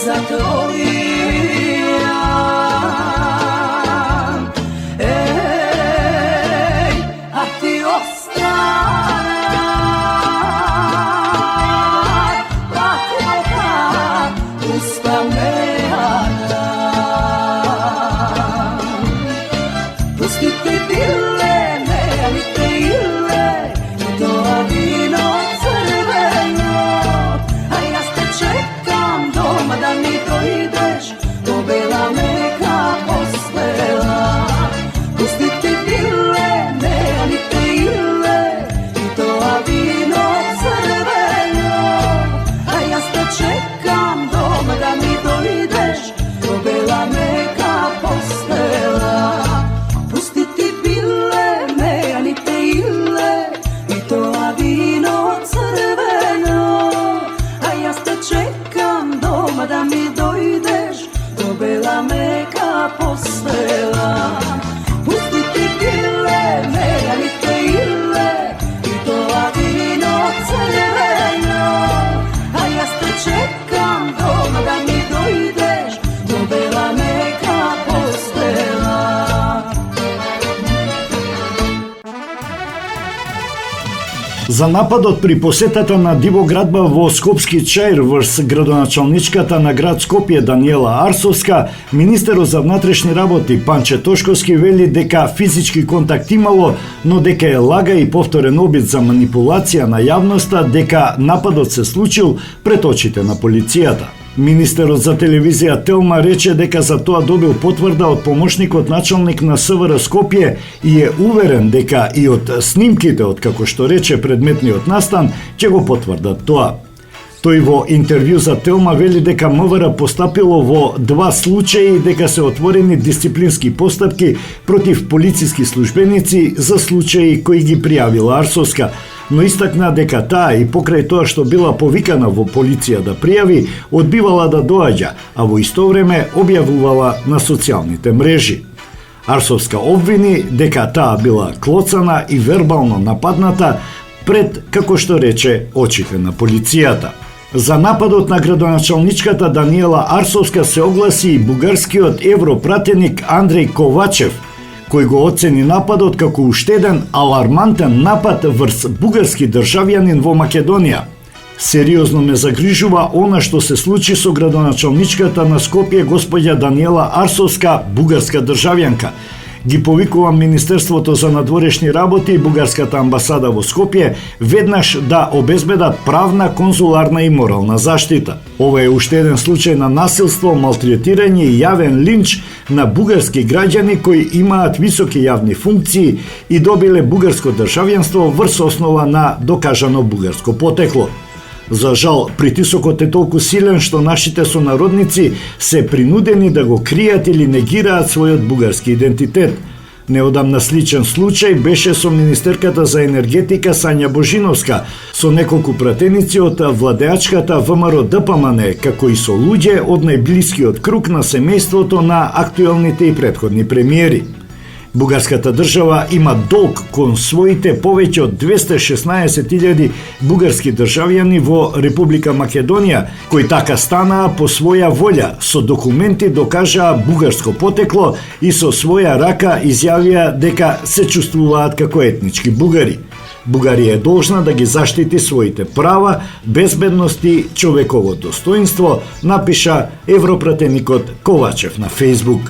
zatvorijan. Ej, a ti ostanar, pakota uspamena. Pustite bile, ne alite ile, i to vino crveno, a ja te čekam doma da mi dojdeš, do bela meka postela. Pustite bile, ne alite ile, i to vino crveno, a ja te čekam doma da mi dojdeš, do bela meka postela. Pustiti bile, ne alite ile, i to vino crveno, a ja te čekam doma da mi dojdeš, do bela meka postela. Pustiti bile, ne alite ile, i to vino crveno, a ja te čekam doma da mi dojdeš, do bela meka postela. За нападот при посетата на Дивоградба во Скопски Чаир врз градоначалничката на град Скопје Даниела Арсовска, министерот за внатрешни работи Панче Тошковски вели дека физички контакт имало, но дека е лага и повторен обид за манипулација на јавноста дека нападот се случил пред очите на полицијата. Министерот за телевизија Телма рече дека за тоа добил потврда од помошникот началник на СВР Скопје и е уверен дека и од снимките од како што рече предметниот настан ќе го потврдат тоа. Тој во интервју за Телма вели дека МВР постапило во 2 случаи дека се отворени дисциплински постапки против полициски службеници за случаи кои ги пријавила Арсовска, но истакна дека таа и покрај тоа што била повикана во полиција да пријави, одбивала да доаѓа, а во исто време објавувала на социјалните мрежи. Арсовска обвини дека таа била клоцана и вербално нападната пред, како што рече, очите на полицијата. За нападот на градоначалничката Даниела Арсовска се огласи и бугарскиот европратеник Андреј Ковачев, кој го оцени нападот како уште еден алармантен напад врз бугарски државјанин во Македонија. Сериозно ме загрижува она што се случи со градоначалничката на Скопје госпоѓа Даниела Арсовска, бугарска државјанка. Ги повикувам Министерството за надворешни работи и бугарската амбасада во Скопје веднаш да обезбедат правна, конзуларна и морална заштита. Ова е уште еден случај на насилство, малтретирање и јавен линч на бугарски граѓани кои имаат високи јавни функции и добиле бугарско државјанство врз основа на докажано бугарско потекло. За жал, притисокот е толку силен што нашите сонародници се принудени да го кријат или негираат својот бугарски идентитет. Неодамна сличен случај беше со министерката за енергетика Сања Божиновска, со неколку пратеници од владеачката ВМРО ДПМН, како и со луѓе од најблискиот круг на семејството на актуелните и претходни премиери. Бугарската држава има долг кон своите повеќе од 216.000 бугарски државјани во Република Македонија, кои така станаа по своја волја, со документи докажаа бугарско потекло и со своја рака изјавија дека се чувствуваат како етнички бугари. Бугарија е должна да ги заштити своите права, безбедност и човеково достоинство, напиша европратеникот Ковачев на Фејсбук.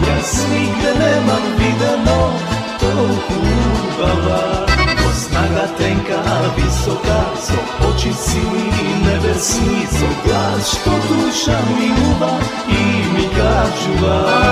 Jas nigde nemam videno toliko ljubava, ko snaga Snaga tenka, visoka, so oči sini nebesni, so glas što duša mi uva i mi kažuva.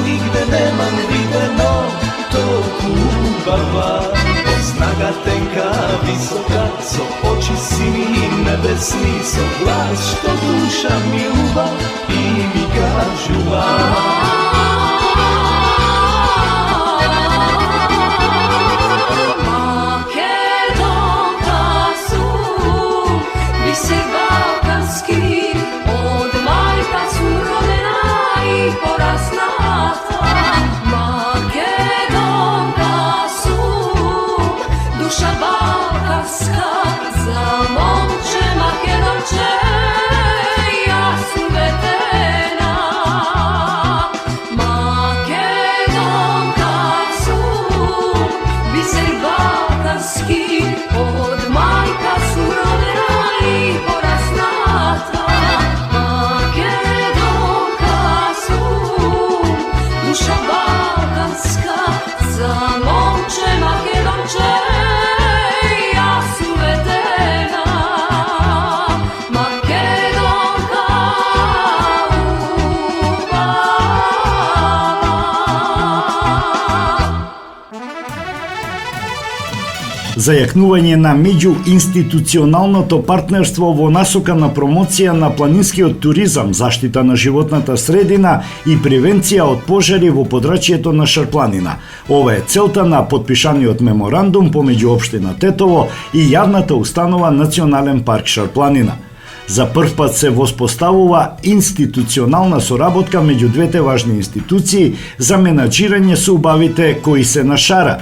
Nigde nemam videno toliko ljubava. Snaga tenka, visoka, so oči sini nebesni, so glas što duša mi uva i mi kažuva. Зајакнување на меѓуинституционалното партнерство во насока на промоција на планинскиот туризам, заштита на животната средина и превенција од пожари во подрачјето на Шарпланина. Ова е целта на потпишаниот меморандум помеѓу општина Тетово и јавната установа Национален парк Шарпланина. За прв пат се воспоставува институционална соработка меѓу двете важни институции за менаџирање со убавите кои се на шара,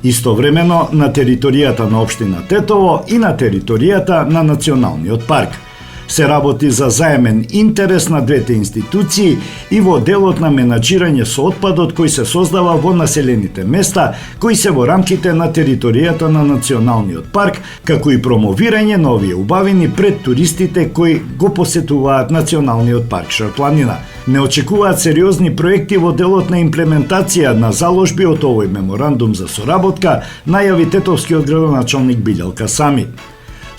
истовремено на територијата на општина Тетово и на територијата на Националниот парк. Се работи за заемен интерес на двете институции и во делот на менаџирање со отпадот кој се создава во населените места кои се во рамките на територијата на Националниот парк, како и промовирање на овие убавини пред туристите кои го посетуваат Националниот парк Шарпланина. Не очекуваат сериозни проекти во делот на имплементација на заложби од овој меморандум за соработка, најави тетовскиот градоначалник Билјалка Сами.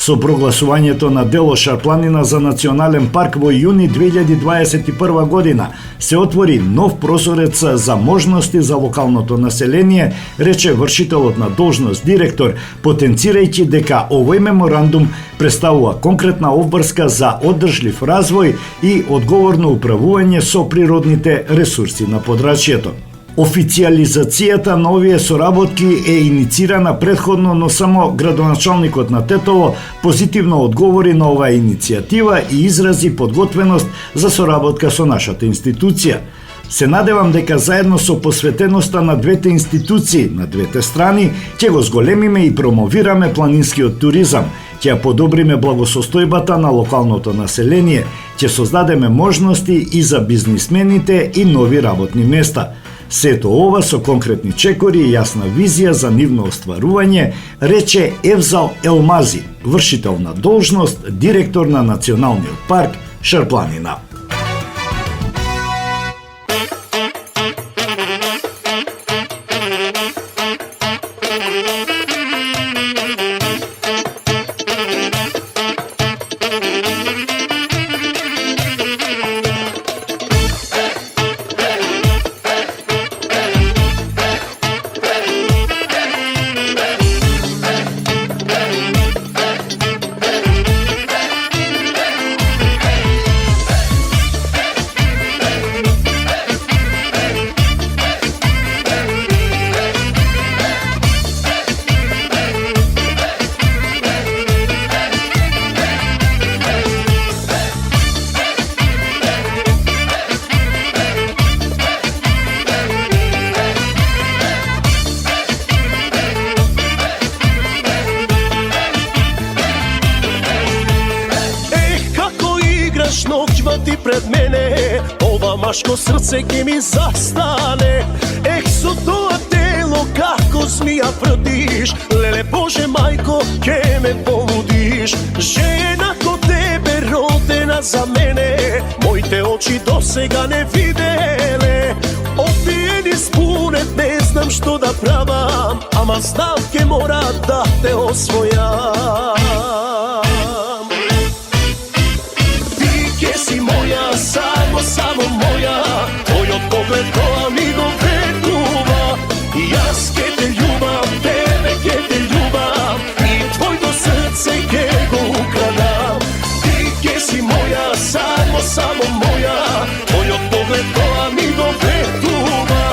Со прогласувањето на дело Шарпланина за Национален парк во јуни 2021 година се отвори нов прозорец за можности за локалното население, рече вршителот на должност директор, потенцирајќи дека овој меморандум представува конкретна обврска за одржлив развој и одговорно управување со природните ресурси на подрачјето. Официализацијата на овие соработки е иницирана претходно, но само градоначалникот на Тетово позитивно одговори на оваа иницијатива и изрази подготвеност за соработка со нашата институција. Се надевам дека заедно со посветеноста на двете институции, на двете страни, ќе го зголемиме и промовираме планинскиот туризам ќе ја подобриме благосостојбата на локалното население, ќе создадеме можности и за бизнисмените и нови работни места. Сето ова со конкретни чекори и јасна визија за нивно остварување, рече Евзал Елмази, вршител на должност, директор на Националниот парк Шарпланина. Ти пред мене, ова машко срце ќе ми застане. Ех, со тоа тело како змија прдиш, леле Боже мајко, ќе ме полудиш. Жена ко тебе родена за мене, моите очи досега не виделе. Опиени спунет, не знам што да правам, ама знам ќе мора да те освојам. Само моја, твојот поглед тоа ми го ветува. Јас ке те љубам, тебе ке те љубам, и твојто срце ке го украдам. Ти ке си моја, само моја, твојот поглед тоа ми го ветува.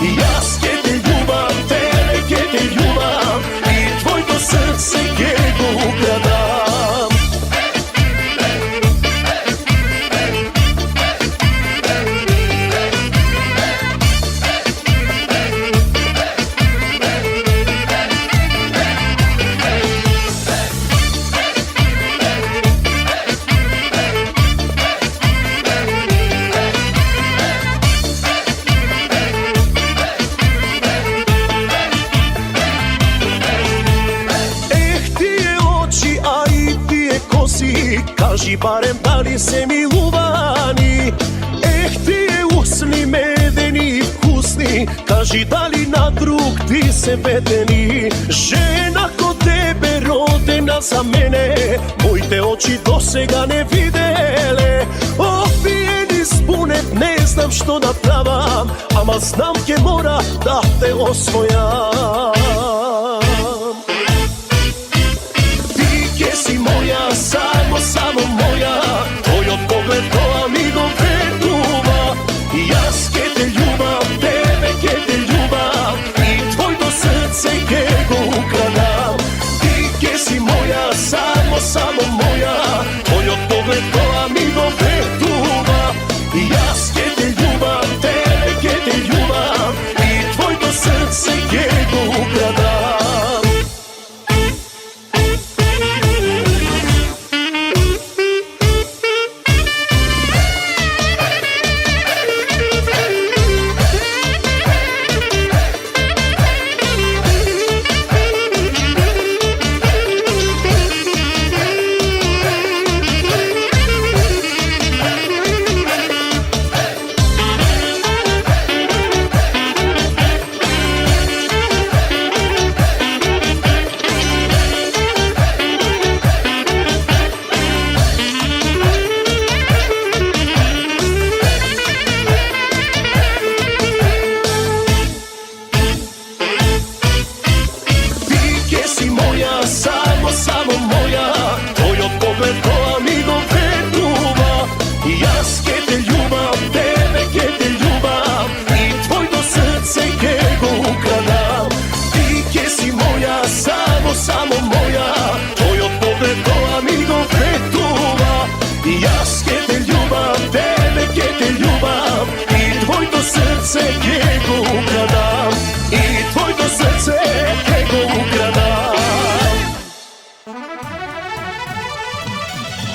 Јас ке те љубам, тебе ке те љубам, и твојто срце ке го украдам. Кажи барем дали се милувани. Ех, тие усни медени и вкусни, кажи дали на друг ти се ветени. Жена ко тебе родена за мене, моите очи досега не виделе. Опиени спунет, не знам што да правам, ама знам ке мора да те освојам. Си моја, само моја, твојот поглед тоа ми го ветува. Јас ке те љубам, тебе ке те љубам, и твојто срце ке го украдам. Ти ке си моја, само моја, твојот поглед тоа ми го ветува. Јас ке те љубам, тебе ке те љубам, и твојто срце ке го украдам.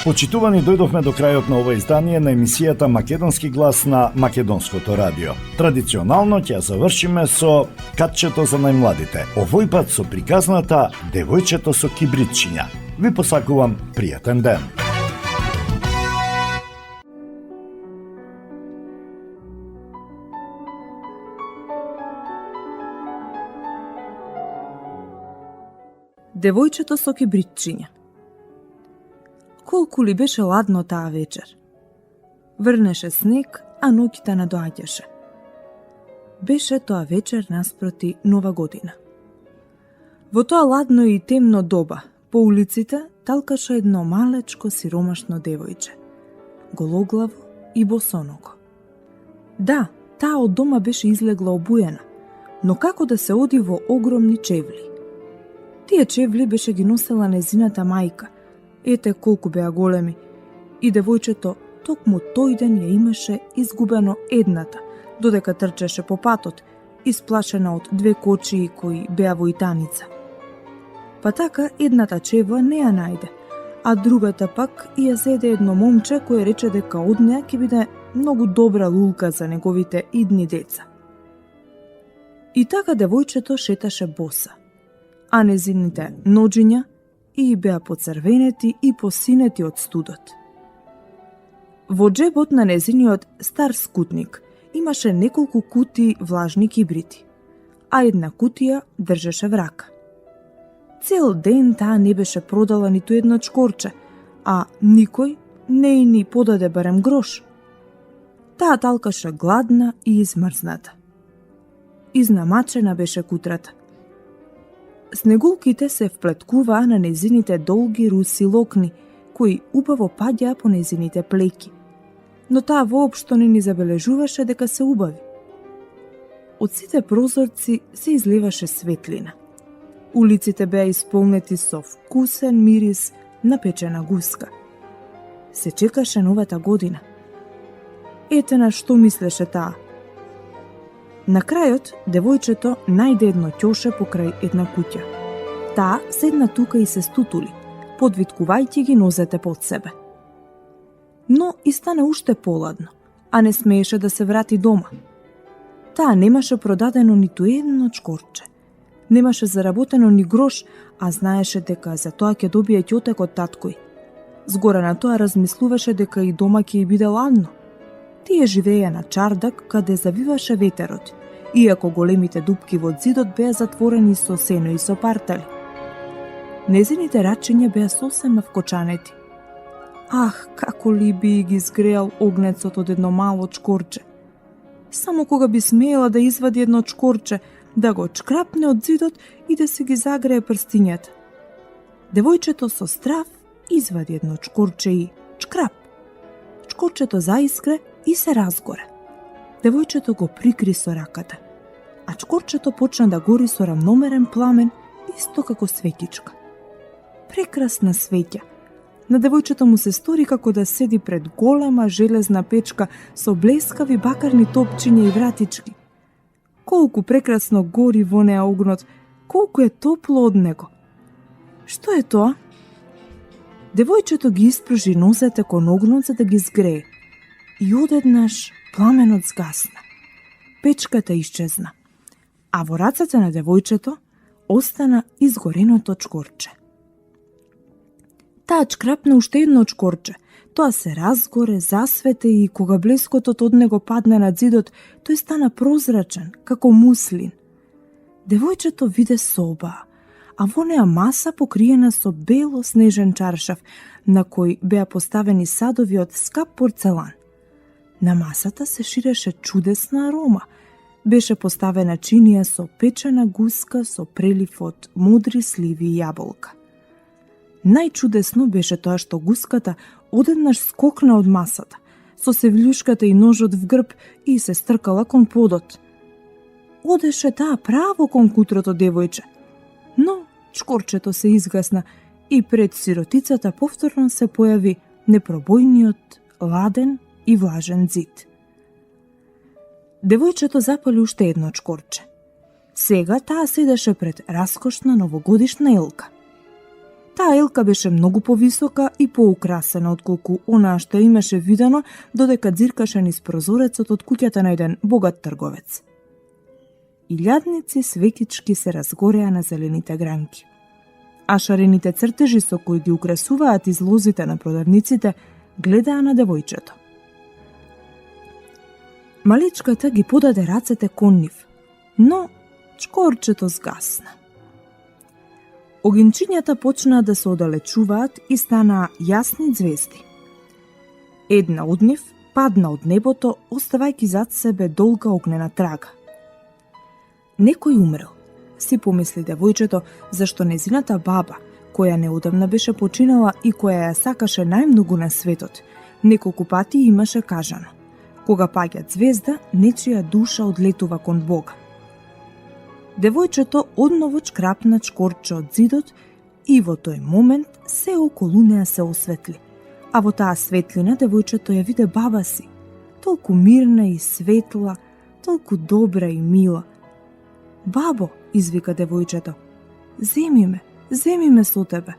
Почитувани, дојдовме до крајот на ова издание на емисијата Македонски глас на Македонското радио. Традиционално ќе завршиме со катчето за најмладите. Овој пат со приказната Девојчето со кибритчиња. Ви посакувам пријатен ден. Девојчето со кибритчиња. Колку ли беше ладно таа вечер. Врнеше снег, а ноќта надоаѓаше. Беше тоа вечер наспроти Нова година. Во тоа ладно и темно доба, по улиците талкаше едно малечко сиромашно девојче. Гологлаво и босоного. Да, таа од дома беше излегла обуена, но како да се оди во огромни чевли. Тие чевли беше ги носела незината мајка. Ете колку беа големи. И девојчето токму тој ден ја имаше изгубено едната, додека трчеше по патот, исплашена од две кочии кои беа во итаница. Па така едната чевла не ја најде, а другата пак ја зеде едно момче кое рече дека од неа ќе биде многу добра лулка за неговите идни деца. И така девојчето шеташе боса, а незините ноџиња и беа поцрвенети и посинети од студот. Во джебот на незиниот стар скутник имаше неколку кутии влажни кибрити, а една кутија држеше врака. Цел ден таа не беше продала ниту едно чкорче, а никој не и ни подаде барем грош. Таа талкаше гладна и измрзната. Изнамачена беше кутрата. Снегулките се вплеткуваа на незините долги руси локни, кои убаво паѓаа по незините плеки. Но таа воопшто не ни забележуваше дека се убави. Од сите прозорци се изливаше светлина. Улиците беа исполнети со вкусен мирис на печена гуска. Се чекаше новата година. Ете на што мислеше таа. На крајот, девојчето најде едно ќоше покрај една куќа. Таа седна тука и се стутули, подвиткувајќи ги нозете под себе. Но и стане уште поладно, а не смееше да се врати дома. Таа немаше продадено ниту едно чкорче. Немаше заработено ни грош, а знаеше дека за тоа ќе добие ќотек од таткој. Згора на тоа размислуваше дека и дома ќе и биде ладно. Тие живееја на чардак каде завиваше ветерот, иако големите дупки во зидот беа затворени со сено и со партали. Незините рачиња беа сосема вкочанети. Ах, како ли би ги изгреал огнецот од едно мало чкорче. Само кога би смеела да извади едно чкорче, да го чкрапне од зидот и да се ги загрее прстињата. Девојчето со страв извади едно чкорче и чкрап. Чкорчето заискре и се разгоре. Девојчето го прикри со раката, а чкорчето почна да гори со рамномерен пламен, исто како светичка. Прекрасна светја. На девојчето му се стори како да седи пред голема железна печка со блескави бакарни топчиња и вратички. Колку прекрасно гори во неа огнот, колку е топло од него. Што е тоа? Девојчето ги испружи нозете кон огнот за да ги згрее. И одеднаш пламенот згасна. Печката исчезна, а во рацете на девојчето остана изгореното чкорче. Таа чкрапна уште едно чкорче. Тоа се разгоре, засвете и кога блескотот од него падна на зидот, тој стана прозрачен, како муслин. Девојчето виде соба, а во неа маса покриена со бело снежен чаршав, на кој беа поставени садови од скап порцелан. На масата се ширеше чудесна арома. Беше поставена чинија со печена гуска со прелив од мудри сливи и јаболка. Најчудесно беше тоа што гуската одеднаш скокна од масата, со севљушката и ножот в грб и се стркала кон подот. Одеше таа право кон кутрото девојче. Но чкорчето се изгасна и пред сиротицата повторно се појави непробојниот, ладен и влажен зид. Девојчето запали уште едно чкорче. Сега таа седеше пред раскошна новогодишна елка. Таа елка беше многу повисока и поукрасена отколку онаа што имаше видено додека дзиркаше низ прозорецот од куќата на еден богат трговец. Илјадници свекички се разгореа на зелените гранки, а шарените цртежи со кои ги украсуваат излозите на продавниците гледаа на девојчето. Маличката ги подаде рацете кон нив, но чкорчето згасна. Огинчињата почнаа да се оддалечуваат и станаа јасни ѕвезди. Една од нив падна од небото, оставајќи зад себе долга огнена трага. Некој умрел, си помисли девојчето, зашто незината баба, која неодамна беше починала и која ја сакаше најмногу на светот, неколку пати имаше кажано: кога паѓа ѕвезда, нечија душа одлетува кон Бога. Девојчето одново чкрапна чкорче од зидот и во тој момент се околу неа се осветли, а во таа светлина девојчето ја виде баба си, толку мирна и светла, толку добра и мила. Бабо, извика девојчето, земи ме со тебе.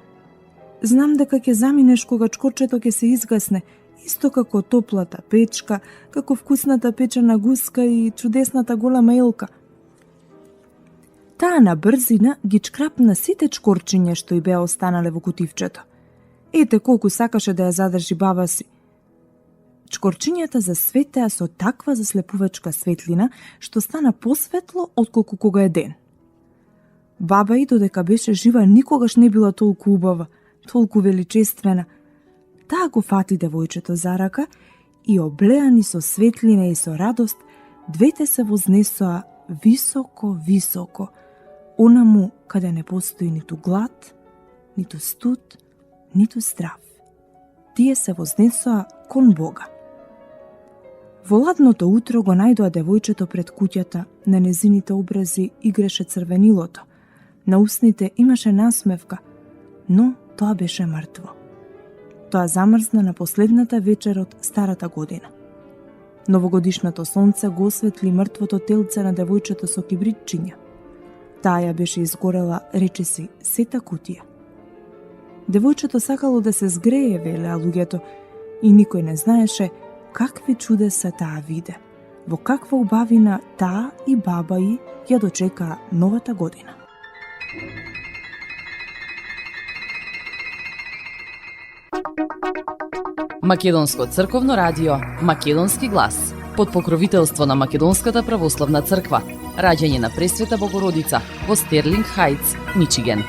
Знам дека ќе заминеш кога чкорчето ќе се изгасне, исто како топлата печка, како вкусната печена гуска и чудесната голема елка. Таа на брзина ги чкрапна сите чкорчиња што и беа останале во кутивчето. Ете колку сакаше да ја задржи баба си. Чкорчињата засветеа со таква заслепувачка светлина што стана посветло отколку кога е ден. Баба и додека беше жива никогаш не била толку убава, толку величествена. Таа го фати девојчето за рака и облеани со светлина и со радост, двете се вознесоа високо, високо, онаму каде не постои ниту глад, ниту студ, ниту здрав. Тие се вознесоа кон Бога. Во ладното утро го најдоа девојчето пред куќата, на незините образи играше црвенилото, на устните имаше насмевка, но тоа беше мртво. Тоа замрзна на последната вечер од старата година. Новогодишното сонце го осветли мртвото телце на девојчето со кибритчиња. Таа ја беше изгорела, речиси, сета кутија. Девојчето сакало да се згрее, велеа луѓето, и никој не знаеше какви чудеса таа виде, во каква убавина таа и баба ѝ ја дочекаа новата година. Македонско црковно радио, Македонски глас, под покровителство на Македонската православна црква, раѓање на Пресвета Богородица во Стерлинг Хајтс, Мичиген.